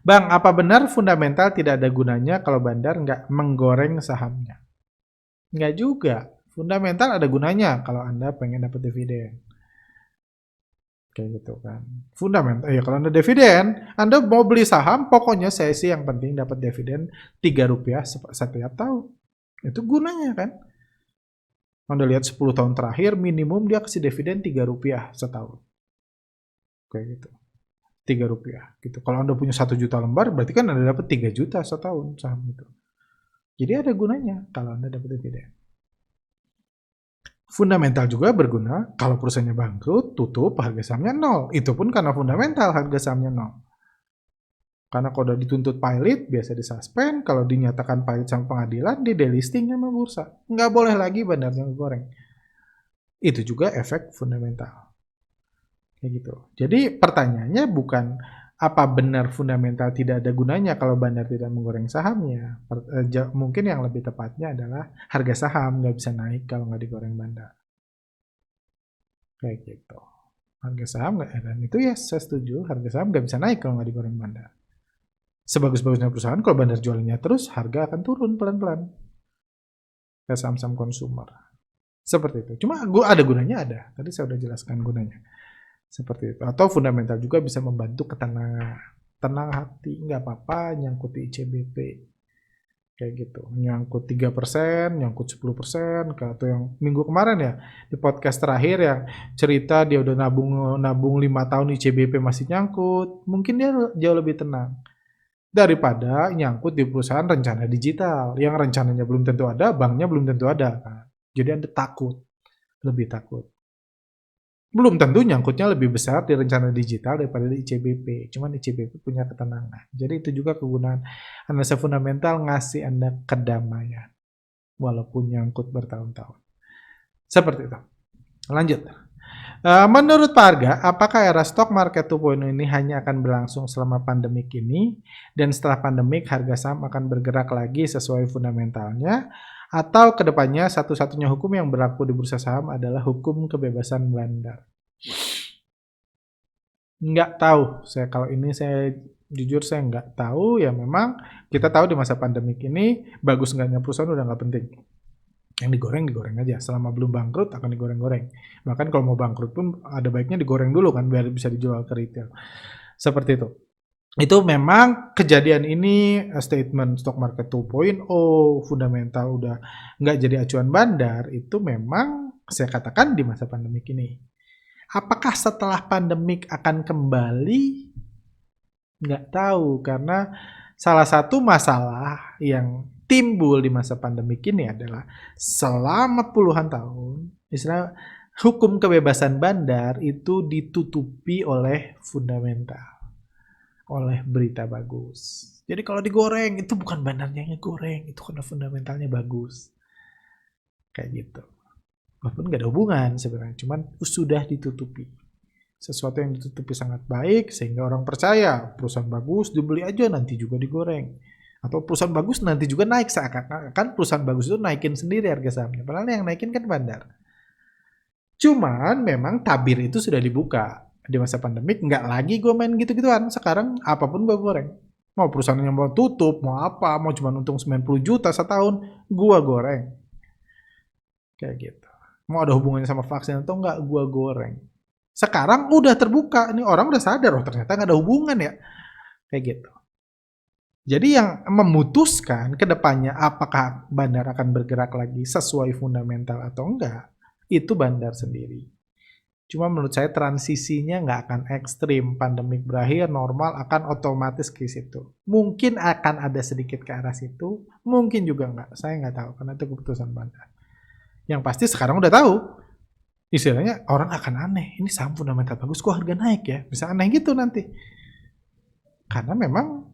Bang, apa benar fundamental tidak ada gunanya kalau bandar nggak menggoreng sahamnya? Nggak juga. Fundamental ada gunanya kalau Anda pengen dapat dividen. Kayak gitu kan. Fundamental. Ya kalau Anda dividen, Anda mau beli saham, pokoknya saya sih yang penting dapat dividen Rp3 setiap tahun. Itu gunanya kan. Anda lihat 10 tahun terakhir, minimum dia kasih dividen Rp3 setahun. Kayak gitu. Rp3 gitu. Kalau Anda punya 1 juta lembar, berarti kan Anda dapat 3 juta setahun saham itu. Jadi ada gunanya kalau Anda dapat dividen. Fundamental juga berguna kalau perusahaannya bangkrut, tutup, harga sahamnya nol. Itu pun karena fundamental harga sahamnya nol. Karena kalau udah dituntut pilot, biasa disuspend. Kalau dinyatakan pilot sama pengadilan, di delisting sama bursa. Nggak boleh lagi bandarnya goreng. Itu juga efek fundamental. Kayak gitu. Jadi pertanyaannya bukan apa benar fundamental tidak ada gunanya kalau bandar tidak menggoreng sahamnya. Mungkin yang lebih tepatnya adalah harga saham nggak bisa naik kalau nggak digoreng bandar. Kayak gitu. Harga saham nggak, dan itu ya saya setuju, harga saham nggak bisa naik kalau nggak digoreng bandar. Sebagus-bagusnya perusahaan, kalau bandar jualnya terus, harga akan turun pelan-pelan. Kayak saham-saham konsumer. Seperti itu. Cuma ada gunanya ada. Tadi saya udah jelaskan gunanya. Seperti itu. Atau fundamental juga bisa membantu ketenangan. Tenang hati, nggak apa-apa nyangkut di ICBP. Kayak gitu. Nyangkut 3%, nyangkut 10%. Atau yang minggu kemarin ya, di podcast terakhir yang cerita dia udah nabung 5 tahun ICBP masih nyangkut. Mungkin dia jauh lebih tenang. Daripada nyangkut di perusahaan rencana digital. Yang rencananya belum tentu ada, banknya belum tentu ada. Kan? Jadi Anda takut. Lebih takut. Belum tentu nyangkutnya lebih besar di rencana digital daripada di ICBP. Cuman ICBP punya ketenangan. Jadi itu juga kegunaan analisa fundamental ngasih Anda kedamaian. Walaupun nyangkut bertahun-tahun. Seperti itu. Lanjut. Menurut Pak Arga, apakah era stock market 2.0 ini hanya akan berlangsung selama pandemik ini, dan setelah pandemik harga saham akan bergerak lagi sesuai fundamentalnya, atau kedepannya satu-satunya hukum yang berlaku di bursa saham adalah hukum kebebasan bandar? Nggak tahu. Saya jujur saya nggak tahu. Ya memang kita tahu di masa pandemik ini bagus nggaknya perusahaan udah nggak penting. Yang digoreng aja. Selama belum bangkrut akan digoreng-goreng. Bahkan kalau mau bangkrut pun ada baiknya digoreng dulu kan biar bisa dijual ke retail. Seperti itu. Itu memang kejadian ini statement stock market 2.0 fundamental udah nggak jadi acuan bandar, itu memang saya katakan di masa pandemik ini. Apakah setelah pandemik akan kembali? Nggak tahu, karena salah satu masalah yang timbul di masa pandemik ini adalah selama puluhan tahun, istilah hukum kebebasan bandar itu ditutupi oleh fundamental, oleh berita bagus. Jadi kalau digoreng itu bukan bandarnya yang goreng, itu karena fundamentalnya bagus. Kayak gitu. Walaupun nggak ada hubungan sebenarnya, cuman sudah ditutupi. Sesuatu yang ditutupi sangat baik sehingga orang percaya perusahaan bagus dibeli aja nanti juga digoreng. Atau perusahaan bagus nanti juga naik, seakan-akan perusahaan bagus itu naikin sendiri harga sahamnya. Padahal yang naikin kan bandar. Cuman memang tabir itu sudah dibuka. Di masa pandemik nggak lagi gue main gitu-gituan. Sekarang apapun gue goreng. Mau perusahaan yang mau tutup, mau apa, mau cuma untung 90 juta setahun, gue goreng. Kayak gitu. Mau ada hubungannya sama vaksin atau enggak, gue goreng. Sekarang udah terbuka, nih orang udah sadar, oh ternyata nggak ada hubungan ya. Kayak gitu. Jadi yang memutuskan ke depannya apakah bandar akan bergerak lagi sesuai fundamental atau enggak, itu bandar sendiri. Cuma menurut saya transisinya nggak akan ekstrim. Pandemik berakhir, normal akan otomatis ke situ. Mungkin akan ada sedikit ke arah situ, mungkin juga nggak. Saya nggak tahu, karena itu keputusan bandar. Yang pasti sekarang udah tahu. istilahnya orang akan aneh, ini saham fundamental bagus kok harga naik ya, bisa aneh gitu nanti. Karena memang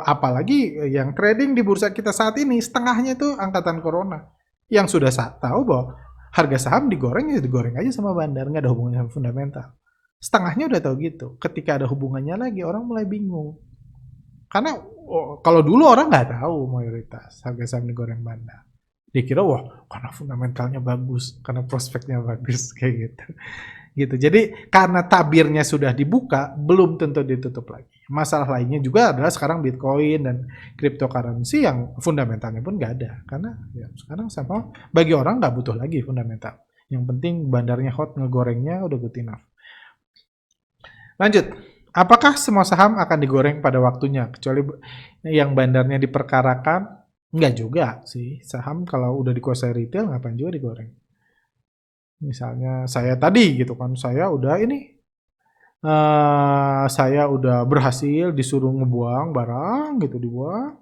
apalagi yang trading di bursa kita saat ini setengahnya itu angkatan corona yang sudah tahu bahwa harga saham digoreng ya digoreng aja sama bandar, nggak ada hubungannya sama fundamental. Setengahnya udah tahu gitu. Ketika ada hubungannya lagi orang mulai bingung. Karena kalau dulu orang nggak tahu mayoritas harga saham digoreng bandar. Dikira wah karena fundamentalnya bagus, karena prospeknya bagus kayak gitu. Gitu. Jadi karena tabirnya sudah dibuka, belum tentu ditutup lagi. Masalah lainnya juga adalah sekarang Bitcoin dan cryptocurrency yang fundamentalnya pun nggak ada. Karena ya, sekarang sama bagi orang nggak butuh lagi fundamental. Yang penting bandarnya hot, ngegorengnya udah good enough. Lanjut. Apakah semua saham akan digoreng pada waktunya? Kecuali yang bandarnya diperkarakan? Nggak juga sih. Saham kalau udah dikuasai retail, ngapain juga digoreng? Misalnya saya tadi gitu kan, saya udah saya udah berhasil disuruh ngebuang barang gitu, dibuang.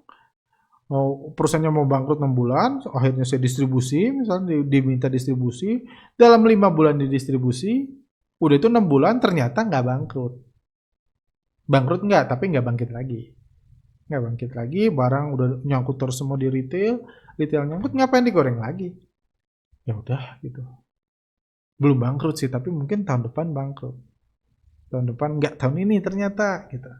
Perusahaannya mau bangkrut 6 bulan, akhirnya saya distribusi, misalnya diminta distribusi, dalam 5 bulan didistribusi, udah itu 6 bulan ternyata nggak bangkrut. Bangkrut nggak, tapi nggak bangkit lagi. Nggak bangkit lagi, barang udah nyangkut terus semua di retail nyangkut, ngapain digoreng lagi? Ya udah gitu. Belum bangkrut sih, tapi mungkin tahun depan bangkrut. Tahun depan nggak, tahun ini ternyata gitu.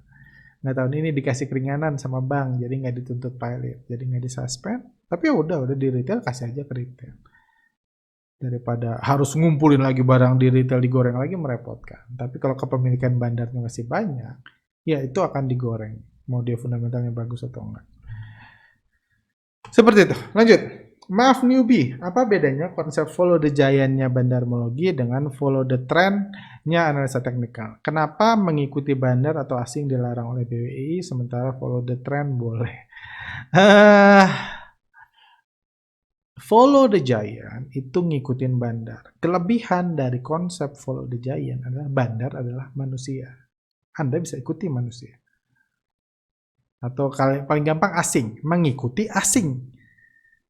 Nggak, tahun ini dikasih keringanan sama bank, jadi nggak dituntut pilot, jadi nggak disuspend. Tapi ya udah di retail kasih aja ke retail. Daripada harus ngumpulin lagi barang di retail digoreng lagi merepotkan. Tapi kalau kepemilikan bandarnya masih banyak, ya itu akan digoreng. Mau dia fundamentalnya bagus atau enggak. Seperti itu. Lanjut. Maaf newbie, apa bedanya konsep follow the giant-nya bandarmologi dengan follow the trend-nya analisa teknikal? Kenapa mengikuti bandar atau asing dilarang oleh BWI, sementara follow the trend boleh? Follow the giant itu ngikutin bandar. Kelebihan dari konsep follow the giant adalah bandar adalah manusia. Anda bisa ikuti manusia. Atau paling gampang asing, mengikuti asing.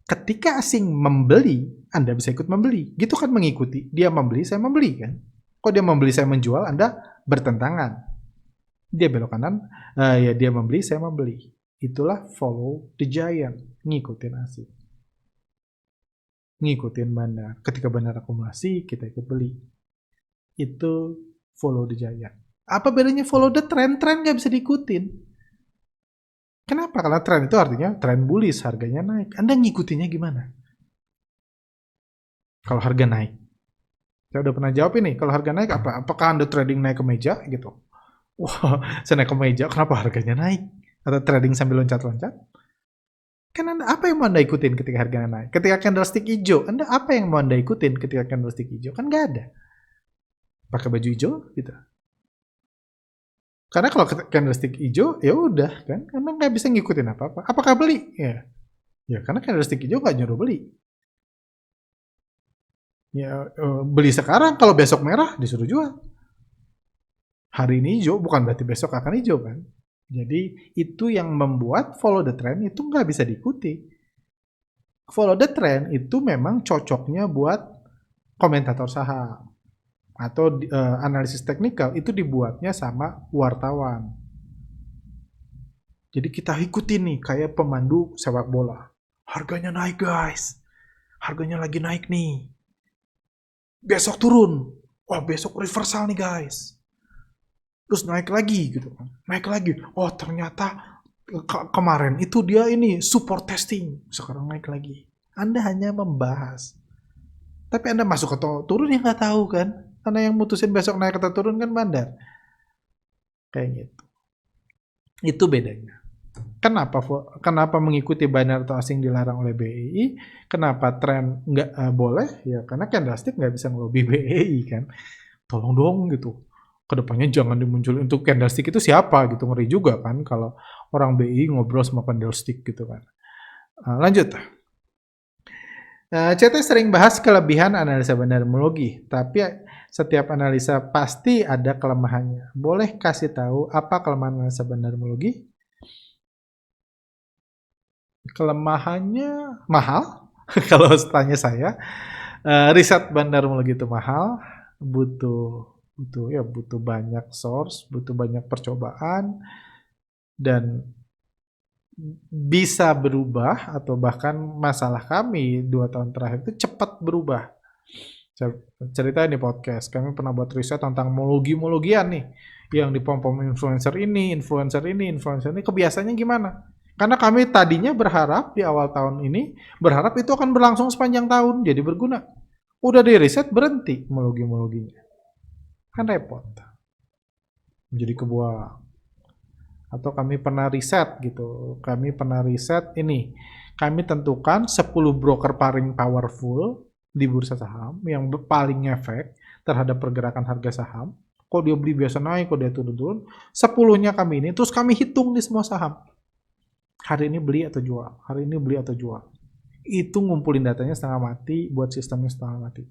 Ketika asing membeli, Anda bisa ikut membeli. Gitu kan mengikuti. Dia membeli, saya membeli kan. Kok dia membeli, saya menjual, Anda bertentangan. Dia belok kanan, ya dia membeli, saya membeli. Itulah follow the giant. Ngikutin asing. Ngikutin bandar. Ketika bandar akumulasi, kita ikut beli. Itu follow the giant. Apa bedanya follow the trend? Trend nggak bisa diikutin. Kenapa? Karena tren itu artinya tren bullish, harganya naik. Anda ngikutinnya gimana? Kalau harga naik. Saya udah pernah jawab ini, kalau harga naik apa? Apakah Anda trading naik ke meja gitu? Wah, saya naik ke meja, kenapa harganya naik? Atau trading sambil loncat-loncat? Kan Anda, apa yang mau Anda ikutin ketika harganya naik? Ketika candlestick hijau, Anda apa yang mau Anda ikutin ketika candlestick hijau? Kan nggak ada. Pakai baju hijau gitu. Karena kalau candlestick hijau, ya udah kan, karena nggak bisa ngikutin apa-apa. Apakah beli? Ya karena candlestick hijau nggak nyuruh beli. Ya beli sekarang, kalau besok merah disuruh jual. Hari ini hijau, bukan berarti besok akan hijau kan. Jadi itu yang membuat follow the trend itu nggak bisa diikuti. Follow the trend itu memang cocoknya buat komentator saham. Atau analisis teknikal itu dibuatnya sama wartawan. Jadi kita ikutin nih kayak pemandu sepak bola. Harganya naik guys. Harganya lagi naik nih. Besok turun. Wah besok reversal nih guys. Terus naik lagi gitu kan. Naik lagi. Oh ternyata kemarin itu dia ini support testing. Sekarang naik lagi. Anda hanya membahas. Tapi Anda masuk atau turun ya nggak tahu kan. Karena yang mutusin besok naik atau turun kan bandar. Kayak gitu. Itu bedanya. Kenapa mengikuti bandar atau asing dilarang oleh BEI? Kenapa tren nggak boleh? Ya karena candlestick nggak bisa ngelobi BEI kan. Tolong dong gitu. Kedepannya jangan dimunculin untuk candlestick itu siapa gitu. Ngeri juga kan kalau orang BEI ngobrol sama candlestick gitu kan. Lanjut. CT sering bahas kelebihan analisa bandarmologi, tapi setiap analisa pasti ada kelemahannya. Boleh kasih tahu apa kelemahan analisa bandarmologi? Kelemahannya mahal, kalau tanya saya. Riset bandar melogi itu mahal, butuh banyak source, butuh banyak percobaan, dan bisa berubah atau bahkan masalah kami 2 tahun terakhir itu cepat berubah. Saya cerita di podcast, kami pernah buat riset tentang mologi-mologian nih, yang dipom-pom influencer ini, kebiasaannya gimana? Karena kami tadinya berharap di awal tahun ini, berharap itu akan berlangsung sepanjang tahun, jadi berguna. Udah di riset berhenti mologi-mologinya. Kan repot. Jadi kebuang. Atau kami pernah riset gitu. Kami pernah riset ini. Kami tentukan 10 broker paling powerful di bursa saham yang paling ngefek terhadap pergerakan harga saham. Kok dia beli biasa naik, kok dia turun-turun. 10-nya kami ini, terus kami hitung di semua saham. Hari ini beli atau jual, hari ini beli atau jual. Itu ngumpulin datanya setengah mati, buat sistemnya setengah mati.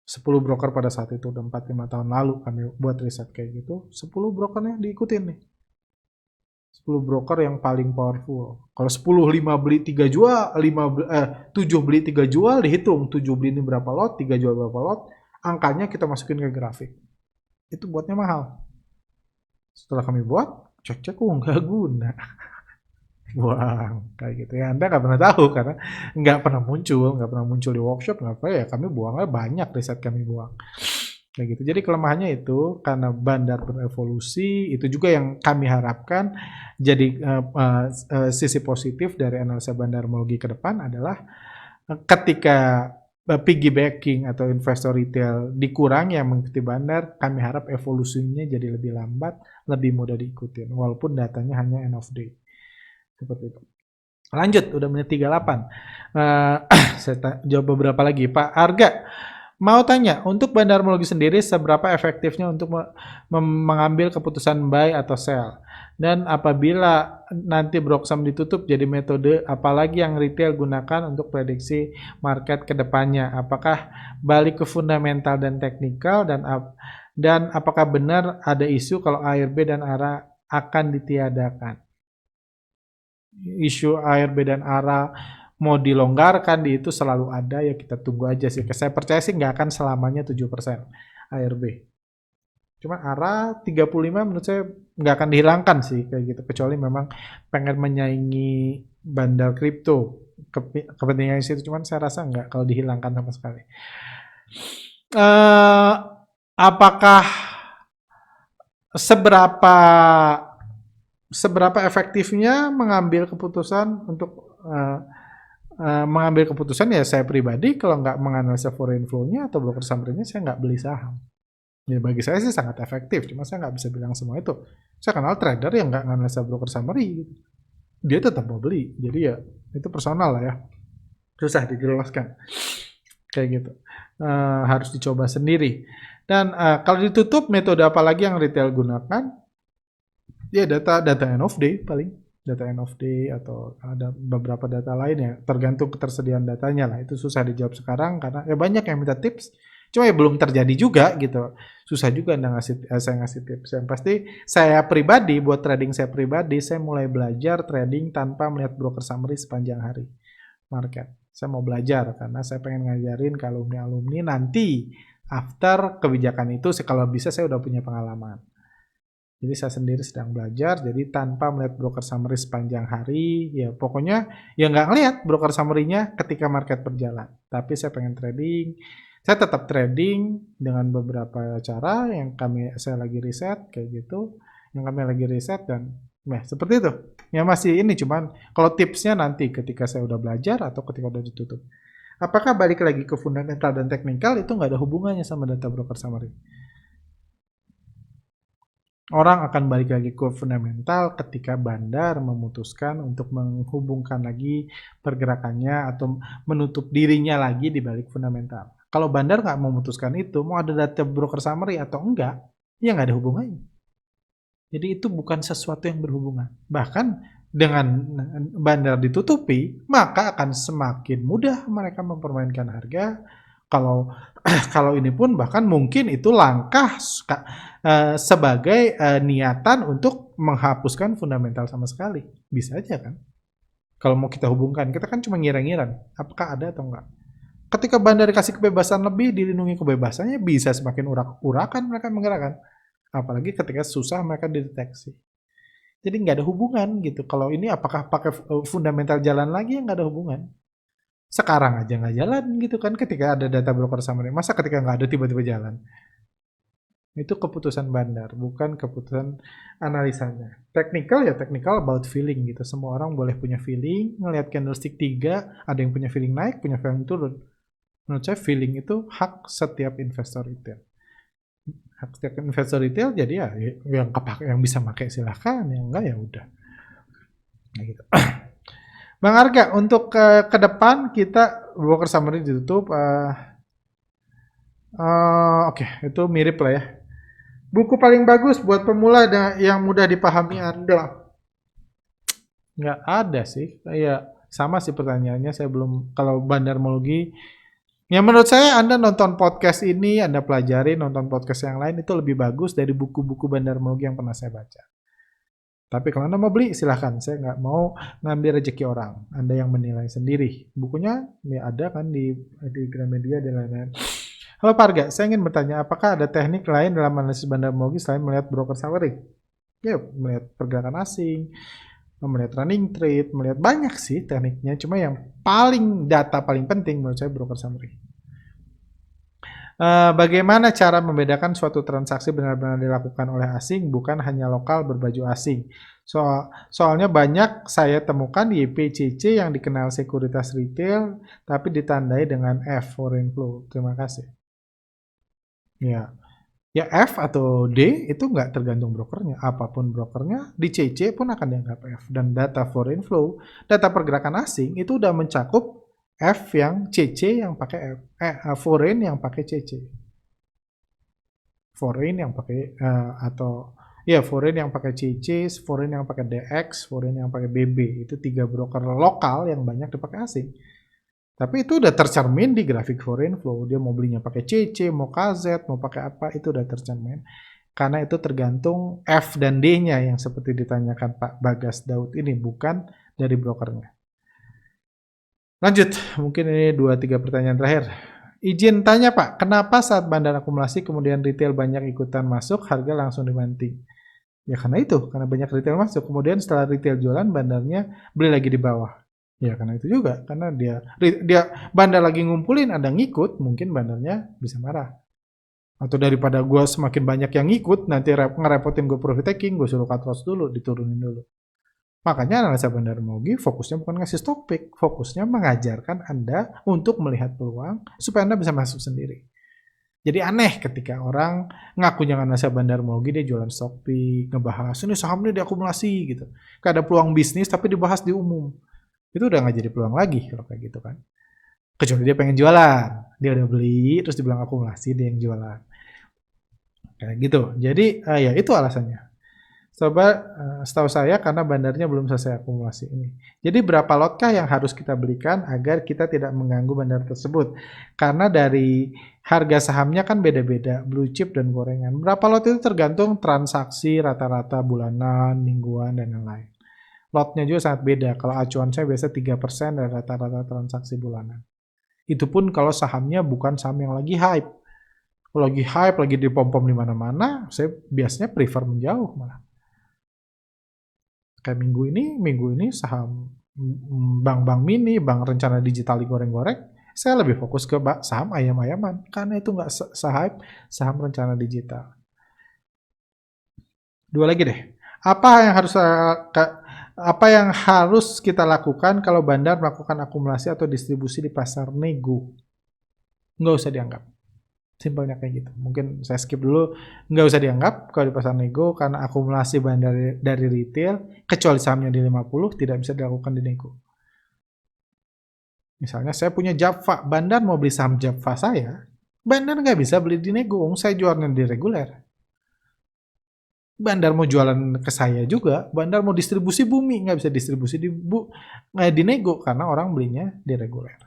10 broker pada saat itu, udah 4-5 tahun lalu kami buat riset kayak gitu. 10 brokernya diikutin nih. 10 broker yang paling powerful. Kalau 10, 5 beli 3 jual, 7 beli 3 jual, dihitung 7 beli ini berapa lot, 3 jual berapa lot, angkanya kita masukin ke grafik. Itu buatnya mahal. Setelah kami buat, cek-cek nggak guna. Buang, kayak gitu ya. Anda nggak pernah tahu karena nggak pernah muncul di workshop, nggak apa ya, kami buangnya banyak, riset kami buang. Kayak gitu. Jadi kelemahannya itu karena bandar berevolusi, itu juga yang kami harapkan jadi sisi positif dari analisa bandarmologi ke depan adalah ketika piggybacking atau investor retail dikurang yang mengikuti bandar, kami harap evolusinya jadi lebih lambat, lebih mudah diikutin, walaupun datanya hanya end of day. Seperti itu. Lanjut, udah menit 38. Saya jawab beberapa lagi. Pak Arga, mau tanya, untuk bandarmologi sendiri seberapa efektifnya untuk mengambil keputusan buy atau sell? Dan apabila nanti Broksam ditutup, jadi metode apalagi yang retail gunakan untuk prediksi market ke depannya? Apakah balik ke fundamental dan teknikal, dan apakah benar ada isu kalau ARB dan ARA akan ditiadakan? Isu ARB dan ARA mau dilonggarkan itu selalu ada, ya kita tunggu aja sih. Saya percaya sih nggak akan selamanya 7% ARB. Cuma ARA 35 menurut saya nggak akan dihilangkan sih kayak gitu, kecuali memang pengen menyaingi bandar kripto, kepentingan situ, cuman saya rasa nggak kalau dihilangkan sama sekali. Apakah seberapa efektifnya mengambil keputusan untuk mengambil keputusan, ya saya pribadi kalau nggak menganalisa foreign flow-nya atau broker summary-nya, saya nggak beli saham. Ya bagi saya sih sangat efektif, cuma saya nggak bisa bilang semua itu. Saya kenal trader yang nggak menganalisa broker summary, dia tetap mau beli. Jadi ya itu personal lah ya, susah dijelaskan kayak gitu. Harus dicoba sendiri. Dan kalau ditutup, metode apa lagi yang retail gunakan? Ya data end of day paling. Data end of day atau ada beberapa data lain ya, tergantung ketersediaan datanya lah. Itu susah dijawab sekarang karena ya banyak yang minta tips, cuma ya belum terjadi juga gitu. Susah juga saya ngasih tips. Yang pasti saya pribadi, buat trading saya pribadi, saya mulai belajar trading tanpa melihat broker summary sepanjang hari market. Saya mau belajar karena saya pengen ngajarin ke alumni-alumni nanti after kebijakan itu, kalau bisa saya udah punya pengalaman. Jadi saya sendiri sedang belajar, jadi tanpa melihat broker summary sepanjang hari, ya pokoknya ya nggak ngelihat broker summary-nya ketika market berjalan. Tapi saya pengen trading, saya tetap trading dengan beberapa cara yang saya lagi riset kayak gitu, yang kami lagi riset dan seperti itu. Ya masih ini, cuman kalau tipsnya nanti ketika saya udah belajar atau ketika udah ditutup. Apakah balik lagi ke fundamental dan teknikal, itu nggak ada hubungannya sama data broker summary. Orang akan balik lagi ke fundamental ketika bandar memutuskan untuk menghubungkan lagi pergerakannya atau menutup dirinya lagi di balik fundamental. Kalau bandar nggak memutuskan itu, mau ada data broker summary atau enggak, ya nggak ada hubungannya. Jadi itu bukan sesuatu yang berhubungan. Bahkan dengan bandar ditutupi, maka akan semakin mudah mereka mempermainkan harga. Kalau ini pun bahkan mungkin itu langkah sebagai niatan untuk menghapuskan fundamental sama sekali. Bisa aja kan? Kalau mau kita hubungkan, kita kan cuma ngira-ngira, apakah ada atau enggak. Ketika bandar dikasih kebebasan lebih, dilindungi kebebasannya, bisa semakin urak-urakan mereka menggerakkan. Apalagi ketika susah mereka dideteksi. Jadi nggak ada hubungan gitu. Kalau ini apakah pakai fundamental jalan lagi, nggak ada hubungan. Sekarang aja nggak jalan gitu kan ketika ada data broker summary. Masa ketika nggak ada tiba-tiba jalan? Itu keputusan bandar, bukan keputusan analisanya. Technical ya technical about feeling gitu. Semua orang boleh punya feeling, ngelihat candlestick 3, ada yang punya feeling naik, punya feeling turun. Menurut saya feeling itu hak setiap investor retail. Hak setiap investor retail, jadi ya yang bisa pakai silahkan, yang enggak ya udah. Nah, gitu. Bang Arga, untuk ke depan kita broker summary ditutup. Oke, itu mirip lah ya. Buku paling bagus buat pemula yang mudah dipahami Anda? Nggak ada sih. Ya, sama sih pertanyaannya. Saya belum, kalau bandarmologi, ya menurut saya Anda nonton podcast ini, Anda pelajari, nonton podcast yang lain, itu lebih bagus dari buku-buku bandarmologi yang pernah saya baca. Tapi kalau Anda mau beli, silahkan. Saya nggak mau ngambil rezeki orang. Anda yang menilai sendiri. Bukunya ya ada kan di Gramedia dan lain-lain. Halo Pak Arga, saya ingin bertanya, apakah ada teknik lain dalam analisis bandarmologi selain melihat broker summary? Ya, melihat pergerakan asing, melihat running trade, melihat banyak sih tekniknya. Cuma yang data paling penting menurut saya broker summary. Bagaimana cara membedakan suatu transaksi benar-benar dilakukan oleh asing, bukan hanya lokal berbaju asing? Soalnya banyak saya temukan YPCC yang dikenal sekuritas retail, tapi ditandai dengan F, foreign flow. Terima kasih. Ya, ya F atau D itu nggak tergantung brokernya. Apapun brokernya, di CC pun akan dianggap F. Dan data foreign flow, data pergerakan asing itu udah mencakup F yang CC yang pakai F, foreign yang pakai CC. Foreign yang pakai atau ya foreign yang pakai CC, foreign yang pakai DX, foreign yang pakai BB. Itu 3 broker lokal yang banyak dipakai asing. Tapi itu udah tercermin di grafik foreign flow. Dia mau belinya pakai CC, mau KZ, mau pakai apa, itu udah tercermin. Karena itu tergantung F dan D-nya yang seperti ditanyakan Pak Bagas Daud ini, bukan dari brokernya. Lanjut, mungkin ini 2-3 pertanyaan terakhir. Izin tanya Pak, kenapa saat bandar akumulasi kemudian retail banyak ikutan masuk, harga langsung dibanting? Ya karena itu, karena banyak retail masuk. Kemudian setelah retail jualan, bandarnya beli lagi di bawah. Ya karena itu juga, karena dia bandar lagi ngumpulin, ada ngikut, mungkin bandarnya bisa marah. Atau daripada gue semakin banyak yang ngikut, nanti ngerepotin gue profit taking, gue suruh cut loss dulu, diturunin dulu. Makanya analisa bandarmologi fokusnya bukan ngasih stop pick, fokusnya mengajarkan Anda untuk melihat peluang supaya Anda bisa masuk sendiri. Jadi aneh ketika orang ngaku jangan analisa bandarmologi, dia jualan stock pick, ngebahas ini saham ini diakumulasi gitu. Gak ada peluang bisnis tapi dibahas di umum. Itu udah nggak jadi peluang lagi kalau kayak gitu kan. Kecuali dia pengen jualan, dia udah beli terus dibilang akumulasi, dia yang jualan. Kayak gitu. Jadi ya itu alasannya. Setahu saya karena bandarnya belum selesai akumulasi ini. Jadi berapa lotkah yang harus kita belikan agar kita tidak mengganggu bandar tersebut? Karena dari harga sahamnya kan beda-beda, blue chip dan gorengan. Berapa lot itu tergantung transaksi rata-rata bulanan, mingguan, dan lain-lain. Lotnya juga sangat beda. Kalau acuan saya biasa 3% dari rata-rata transaksi bulanan. Itu pun kalau sahamnya bukan saham yang lagi hype. Kalau lagi hype, lagi dipom-pom di mana-mana, saya biasanya prefer menjauh malah. Kayak minggu ini saham bank-bank mini, bank rencana digital digoreng-goreng, saya lebih fokus ke saham ayam-ayaman, karena itu nggak se-hype saham rencana digital. Dua lagi deh, apa yang harus kita lakukan kalau bandar melakukan akumulasi atau distribusi di pasar nego? Nggak usah dianggap. Simpelnya kayak gitu. Mungkin saya skip dulu, nggak usah dianggap kalau di pasar nego karena akumulasi bandar dari retail, kecuali sahamnya di 50, tidak bisa dilakukan di nego. Misalnya saya punya Java, bandar mau beli saham Java saya, bandar nggak bisa beli di nego, saya jualnya di reguler. Bandar mau jualan ke saya juga, bandar mau distribusi bumi, nggak bisa distribusi di nego karena orang belinya di reguler.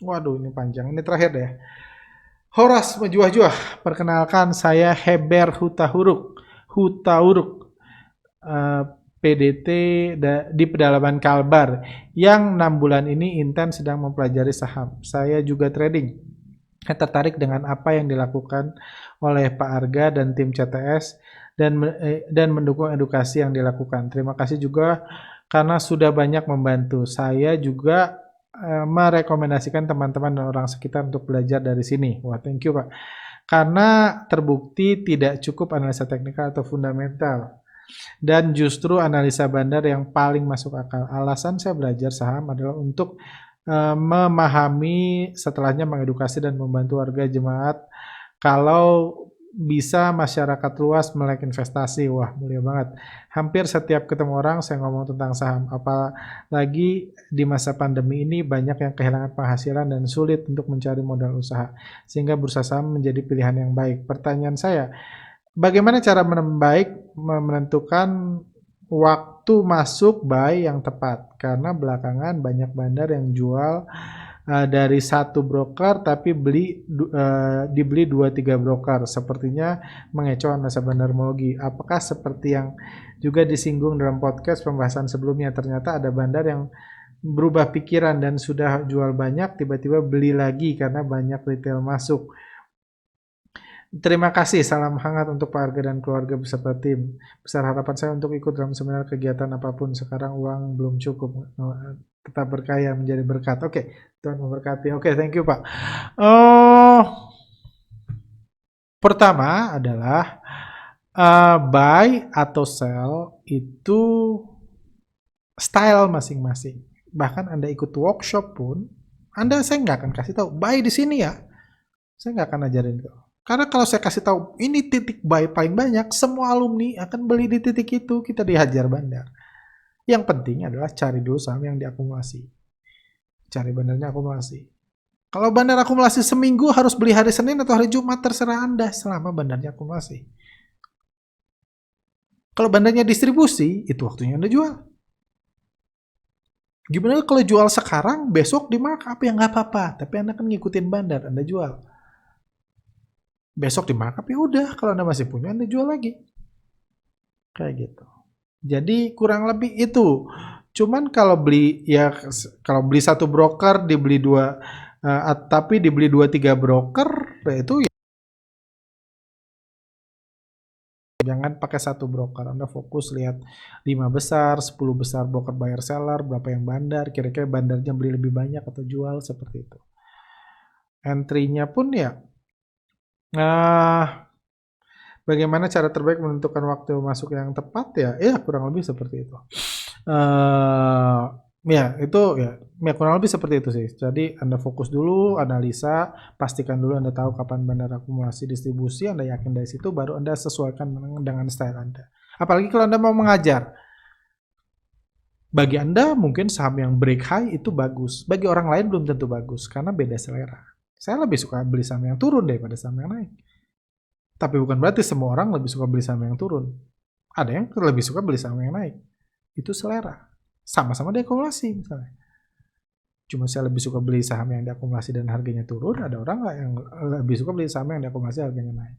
Waduh, ini panjang. Ini terakhir deh. Horas menjuah-juah, perkenalkan saya Heber Hutauruk, PDT di pedalaman Kalbar yang 6 bulan ini intens sedang mempelajari saham. Saya juga trading. Saya tertarik dengan apa yang dilakukan oleh Pak Arga dan tim CTS dan mendukung edukasi yang dilakukan. Terima kasih juga karena sudah banyak membantu. Saya juga merekomendasikan teman-teman dan orang sekitar untuk belajar dari sini. Wah, thank you Pak. Karena terbukti tidak cukup analisa teknikal atau fundamental. Dan justru analisa bandar yang paling masuk akal. Alasan saya belajar saham adalah untuk memahami, setelahnya mengedukasi dan membantu warga jemaat. Kalau bisa masyarakat luas melek investasi. Wah, mulia banget. Hampir setiap ketemu orang saya ngomong tentang saham. Apalagi di masa pandemi ini banyak yang kehilangan penghasilan dan sulit untuk mencari modal usaha. Sehingga bursa saham menjadi pilihan yang baik. Pertanyaan saya, bagaimana cara menentukan waktu masuk buy yang tepat? Karena belakangan banyak bandar yang jual dari satu broker tapi dibeli 2-3 broker. Sepertinya mengecoh analisa bandarmologi. Apakah seperti yang juga disinggung dalam podcast pembahasan sebelumnya, ternyata ada bandar yang berubah pikiran dan sudah jual banyak tiba-tiba beli lagi karena banyak retail masuk. Terima kasih, salam hangat untuk Pak Arga dan keluarga beserta tim. Besar harapan saya untuk ikut dalam seminar kegiatan apapun. Sekarang uang belum cukup. Tetap berkaya menjadi berkat. Oke, Tuhan memberkati. Oke, thank you Pak. Pertama adalah buy atau sell itu style masing-masing. Bahkan Anda ikut workshop pun, saya nggak akan kasih tahu buy di sini ya. Saya nggak akan ajarin kok. Karena kalau saya kasih tahu ini titik buy paling banyak, semua alumni akan beli di titik itu, kita dihajar bandar. Yang penting adalah cari dulu saham yang diakumulasi. Cari bandarnya akumulasi. Kalau bandar akumulasi seminggu harus beli hari Senin atau hari Jumat, terserah Anda selama bandarnya akumulasi. Kalau bandarnya distribusi, itu waktunya Anda jual. Gimana kalau jual sekarang, besok di markup ya nggak apa-apa. Tapi Anda kan ngikutin bandar, Anda jual. Besok di markup ya udah, kalau Anda masih punya Anda jual lagi. Kayak gitu. Jadi kurang lebih itu. Cuman kalau beli satu broker dibeli tapi dibeli 2-3 broker, ya itu ya. Jangan pakai satu broker. Anda fokus lihat 5 besar, 10 besar broker buyer seller, berapa yang bandar, kira-kira bandarnya beli lebih banyak atau jual, seperti itu. Entry-nya pun ya bagaimana cara terbaik menentukan waktu masuk yang tepat ya kurang lebih seperti itu. Ya kurang lebih seperti itu sih. Jadi Anda fokus dulu, analisa, pastikan dulu Anda tahu kapan bandar akumulasi distribusi, Anda yakin dari situ, baru Anda sesuaikan dengan style Anda. Apalagi kalau Anda mau mengajar. Bagi Anda mungkin saham yang break high itu bagus. Bagi orang lain belum tentu bagus, karena beda selera. Saya lebih suka beli saham yang turun daripada saham yang naik. Tapi bukan berarti semua orang lebih suka beli saham yang turun. Ada yang lebih suka beli saham yang naik. Itu selera. Sama-sama diakumulasi misalnya. Cuma saya lebih suka beli saham yang diakumulasi dan harganya turun. Ada orang yang lebih suka beli saham yang diakumulasi harganya naik.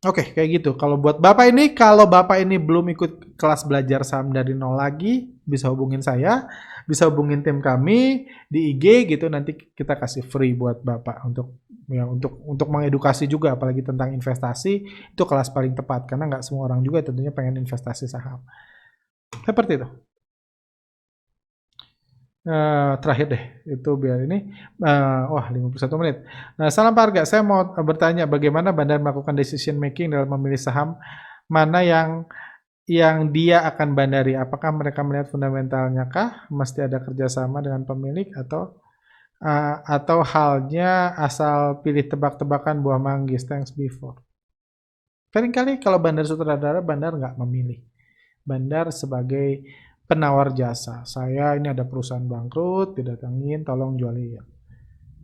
Oke, kayak gitu. Kalau Bapak ini belum ikut kelas belajar saham dari nol lagi, bisa hubungin saya, bisa hubungin tim kami di IG gitu, nanti kita kasih free buat Bapak untuk mengedukasi juga, apalagi tentang investasi, itu kelas paling tepat karena nggak semua orang juga tentunya pengen investasi saham. Seperti itu. Terakhir deh, itu biar ini 51 menit. Salam Pak Arga, saya mau bertanya bagaimana bandar melakukan decision making dalam memilih saham mana yang dia akan bandari. Apakah mereka melihat fundamentalnya kah? Mesti ada kerjasama dengan pemilik atau halnya asal pilih tebak-tebakan buah manggis, thanks before. Seringkali kalau bandar sutradara, bandar nggak memilih. Bandar sebagai penawar jasa. Saya ini ada perusahaan bangkrut, didatangin, tolong jualin.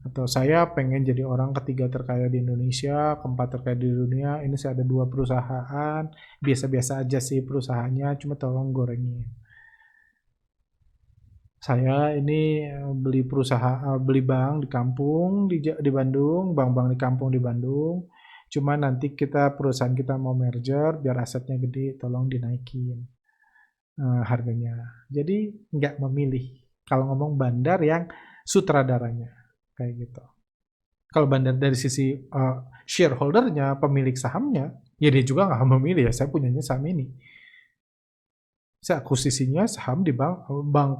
Atau saya pengen jadi orang ketiga terkaya di Indonesia, keempat terkaya di dunia, ini saya ada 2 perusahaan, biasa-biasa aja sih perusahaannya, cuma tolong gorengin. Saya ini beli bank di kampung di Bandung, bank-bank di kampung di Bandung, cuma nanti perusahaan kita mau merger, biar asetnya gede, tolong dinaikin. harganya. Jadi nggak memilih. Kalau ngomong bandar yang sutradaranya kayak gitu. Kalau bandar dari sisi shareholdernya, pemilik sahamnya, ya dia juga nggak memilih ya. Saya punyanya saham ini. Saya akuisisinya saham di bank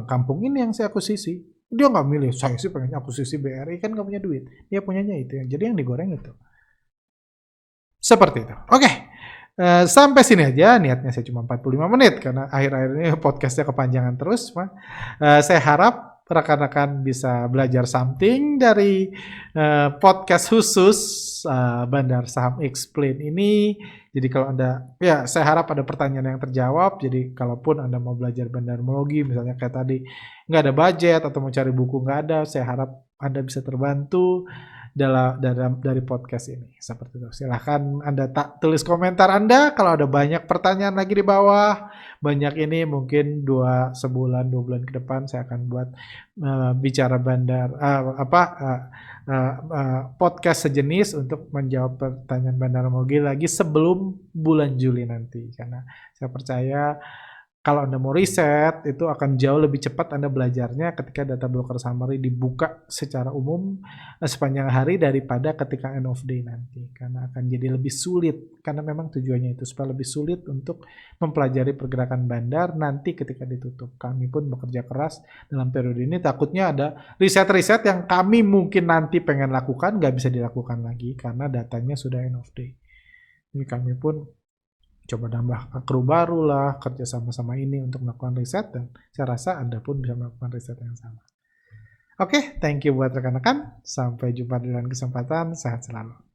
kampung ini yang saya akuisisi. Dia nggak milih, saya sih pengen akuisisi BRI, kan nggak punya duit. Dia punyanya itu, jadi yang digoreng itu. Seperti itu. Oke, sampai sini aja. Niatnya saya cuma 45 menit, karena akhir-akhir ini podcastnya kepanjangan terus. Saya harap rekan-rekan bisa belajar something dari podcast khusus Bandar Saham Explain ini. Jadi kalau Anda, ya saya harap ada pertanyaan yang terjawab. Jadi kalaupun Anda mau belajar bandarmologi, misalnya kayak tadi, nggak ada budget atau mau cari buku nggak ada, saya harap Anda bisa terbantu dari podcast ini. Seperti itu. Silahkan Anda tulis komentar Anda kalau ada banyak pertanyaan lagi di bawah. Banyak ini mungkin 2 bulan ke depan saya akan buat bicara bandar podcast sejenis untuk menjawab pertanyaan bandarmologi lagi sebelum bulan Juli nanti, karena saya percaya kalau Anda mau riset, itu akan jauh lebih cepat Anda belajarnya ketika data broker summary dibuka secara umum sepanjang hari daripada ketika end of day nanti. Karena akan jadi lebih sulit, karena memang tujuannya itu supaya lebih sulit untuk mempelajari pergerakan bandar nanti ketika ditutup. Kami pun bekerja keras dalam periode ini, takutnya ada riset-riset yang kami mungkin nanti pengen lakukan, nggak bisa dilakukan lagi karena datanya sudah end of day. Jadi kami pun coba nambah kru baru lah, kerja sama-sama ini untuk melakukan riset, dan saya rasa Anda pun bisa melakukan riset yang sama. Oke, thank you buat rekan-rekan. Sampai jumpa di lain kesempatan. Sehat selalu.